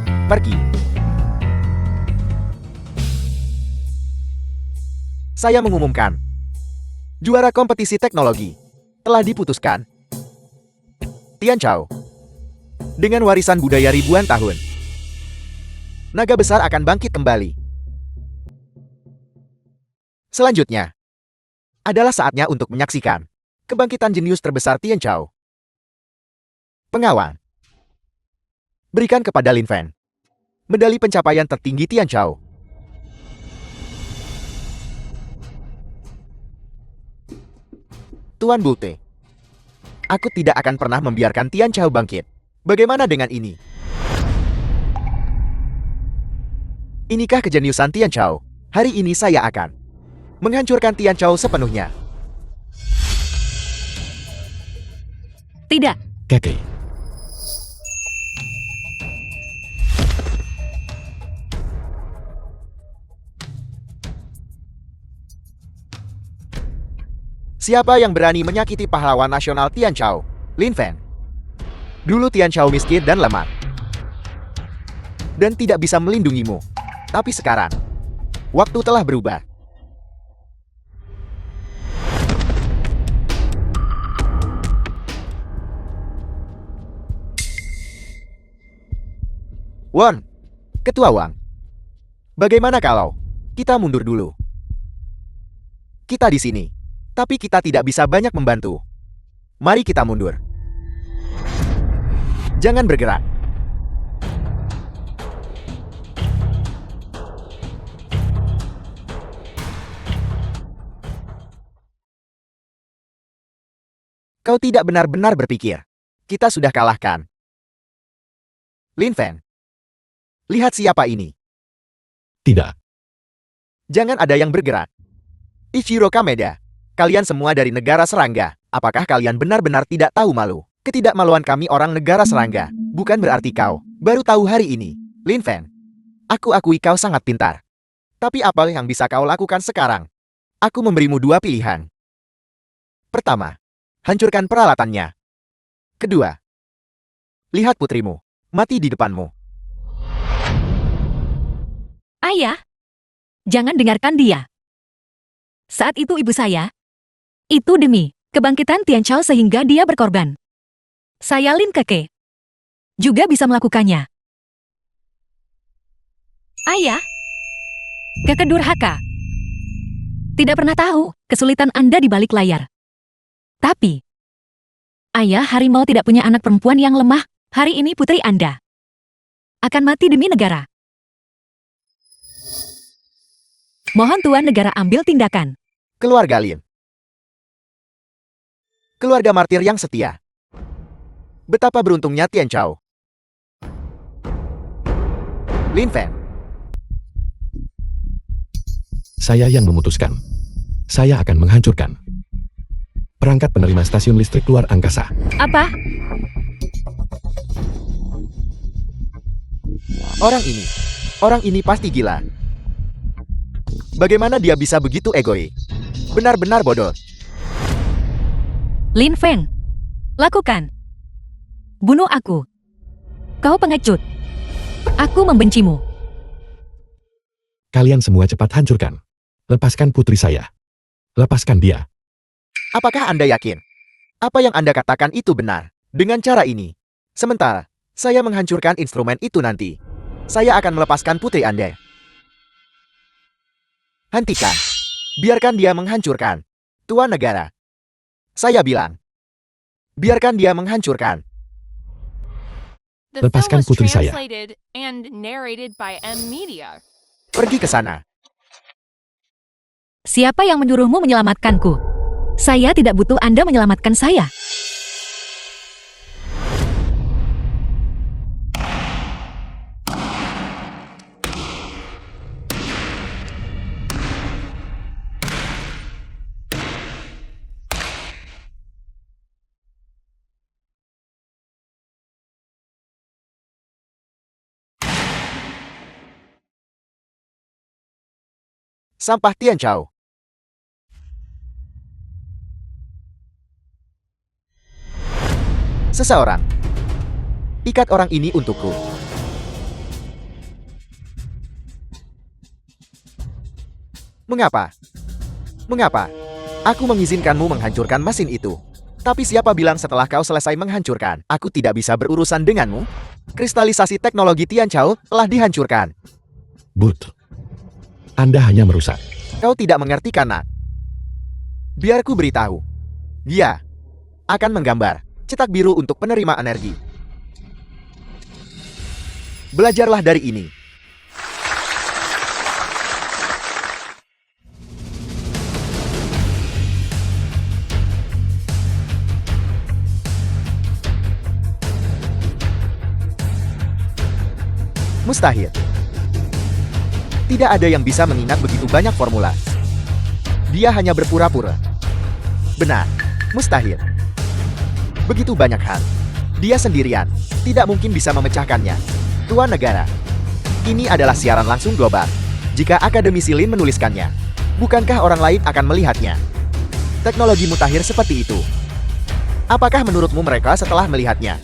Speaker 4: Saya mengumumkan, juara kompetisi teknologi telah diputuskan. Tian Chao, dengan warisan budaya ribuan tahun, naga besar akan bangkit kembali. Selanjutnya, adalah saatnya untuk menyaksikan kebangkitan jenius terbesar Tian Chao. Pengawal, berikan kepada Lin Feng medali pencapaian tertinggi Tian Chao. Tuan Bute, aku tidak akan pernah membiarkan Tian Chao bangkit. Bagaimana dengan ini? Inikah kejeniusan Tian Chao? Hari ini saya akan menghancurkan Tian Chao sepenuhnya.
Speaker 3: Tidak.
Speaker 2: Kakek.
Speaker 4: Siapa yang berani menyakiti pahlawan nasional Tian Chao? Lin Feng. Dulu Tian Chao miskin dan lemah. Dan tidak bisa melindungimu. Tapi sekarang, waktu telah berubah. Won, Ketua Wang. Bagaimana kalau kita mundur dulu? Kita di sini, tapi kita tidak bisa banyak membantu. Mari kita mundur. Jangan bergerak. Kau tidak benar-benar berpikir. Kita sudah kalahkan. Lin Feng. Lihat siapa ini.
Speaker 2: Tidak.
Speaker 4: Jangan ada yang bergerak. Ichiro Kameda. Kalian semua dari negara serangga. Apakah kalian benar-benar tidak tahu malu? Ketidakmaluan kami orang negara serangga. Bukan berarti kau baru tahu hari ini. Lin Feng. Aku akui kau sangat pintar. Tapi apa yang bisa kau lakukan sekarang? Aku memberimu dua pilihan. Pertama, hancurkan peralatannya. Kedua, lihat putrimu mati di depanmu.
Speaker 3: Ayah, jangan dengarkan dia. Saat itu ibu saya, itu demi kebangkitan Tian Chao sehingga dia berkorban. Saya Lin Keke juga bisa melakukannya. Ayah, Keke durhaka. Tidak pernah tahu kesulitan Anda di balik layar. Tapi, ayah harimau tidak punya anak perempuan yang lemah. Hari ini putri Anda akan mati demi negara. Mohon Tuan Negara ambil tindakan.
Speaker 4: Keluarga Lin. Keluarga martir yang setia. Betapa beruntungnya Tian Chao. Lin Feng.
Speaker 2: Saya yang memutuskan. Saya akan menghancurkan perangkat penerima stasiun listrik luar angkasa.
Speaker 3: Apa?
Speaker 4: Orang ini pasti gila. Bagaimana dia bisa begitu egois? Benar-benar bodoh.
Speaker 3: Lin Feng, lakukan. Bunuh aku. Kau pengecut. Aku membencimu.
Speaker 2: Kalian semua cepat hancurkan. Lepaskan putri saya. Lepaskan dia.
Speaker 4: Apakah Anda yakin? Apa yang Anda katakan itu benar? Dengan cara ini. Sementara, saya menghancurkan instrumen itu nanti. Saya akan melepaskan putri Anda. Hentikan. Biarkan dia menghancurkan. Tuan Negara. Saya bilang. Biarkan dia menghancurkan.
Speaker 1: The film
Speaker 2: Lepaskan
Speaker 1: was
Speaker 2: putri saya.
Speaker 1: translated and narrated by M Media.
Speaker 4: Pergi ke sana.
Speaker 3: Siapa yang menyuruhmu menyelamatkanku? Saya tidak butuh Anda menyelamatkan saya.
Speaker 4: Sampah Tian Chao. Seseorang. Ikat orang ini untukku. Mengapa? Mengapa? Aku mengizinkanmu menghancurkan mesin itu. Tapi siapa bilang setelah kau selesai menghancurkan, aku tidak bisa berurusan denganmu? Kristalisasi teknologi Tian Chao telah dihancurkan.
Speaker 2: But. Anda hanya merusak.
Speaker 4: Kau tidak mengerti kanak. Biar ku beritahu. Dia akan menggambar cetak biru untuk penerima energi. Belajarlah dari ini. Mustahil. Tidak ada yang bisa mengingat begitu banyak formula. Dia hanya berpura-pura. Benar, mustahil. Begitu banyak hal. Dia sendirian, tidak mungkin bisa memecahkannya. Tuan Negara, ini adalah siaran langsung global. Jika Akademisi Lin menuliskannya, bukankah orang lain akan melihatnya? Teknologi mutakhir seperti itu. Apakah menurutmu mereka setelah melihatnya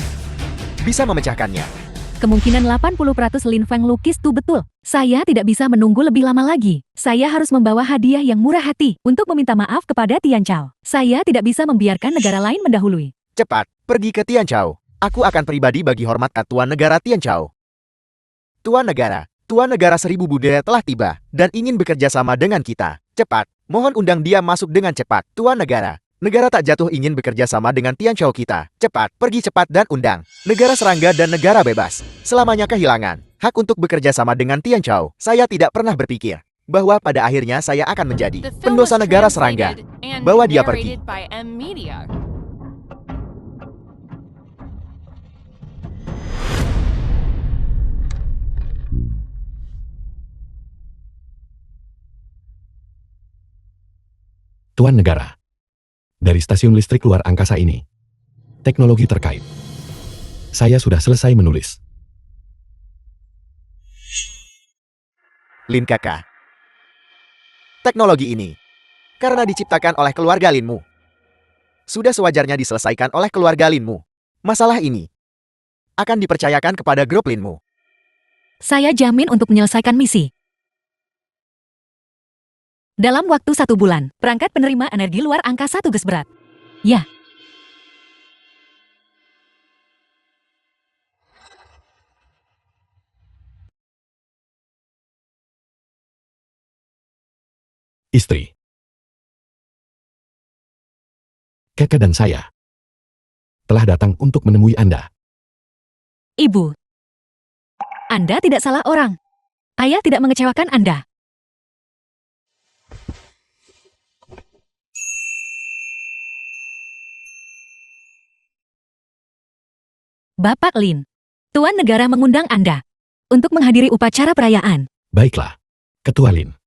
Speaker 4: bisa memecahkannya?
Speaker 3: Kemungkinan 80% Lin Feng lukis itu betul. Saya tidak bisa menunggu lebih lama lagi. Saya harus membawa hadiah yang murah hati untuk meminta maaf kepada Tian Chao. Saya tidak bisa membiarkan negara lain mendahului.
Speaker 4: Cepat, pergi ke Tian Chao. Aku akan pribadi bagi hormat Tuan Negara Tian Chao. Tuan Negara 1000 budaya telah tiba dan ingin bekerja sama dengan kita. Cepat, mohon undang dia masuk dengan cepat. Tuan Negara tak jatuh ingin bekerja sama dengan Tian Chao kita. Cepat, pergi cepat dan undang. Negara serangga dan negara bebas. Selamanya kehilangan hak untuk bekerja sama dengan Tian Chao. Saya tidak pernah berpikir bahwa pada akhirnya saya akan menjadi
Speaker 1: The film
Speaker 4: pendosa
Speaker 1: was
Speaker 4: negara serangga.
Speaker 1: translated and
Speaker 4: Bawa dia pergi.
Speaker 1: narrated by M Media.
Speaker 2: Tuan Negara. Dari stasiun listrik luar angkasa ini. Teknologi terkait. Saya sudah selesai menulis.
Speaker 4: Lin kakak. Teknologi ini karena diciptakan oleh keluarga Linmu. Sudah sewajarnya diselesaikan oleh keluarga Linmu. Masalah ini akan dipercayakan kepada grup Linmu.
Speaker 3: Saya jamin untuk menyelesaikan misi. Dalam waktu 1 bulan, perangkat penerima energi luar angkasa tugas berat. Ya.
Speaker 2: Istri. Kakak dan saya telah datang untuk menemui Anda.
Speaker 3: Ibu. Anda tidak salah orang. Ayah tidak mengecewakan Anda. Bapak Lin, Tuan Negara mengundang Anda untuk menghadiri upacara perayaan.
Speaker 2: Baiklah, Ketua Lin.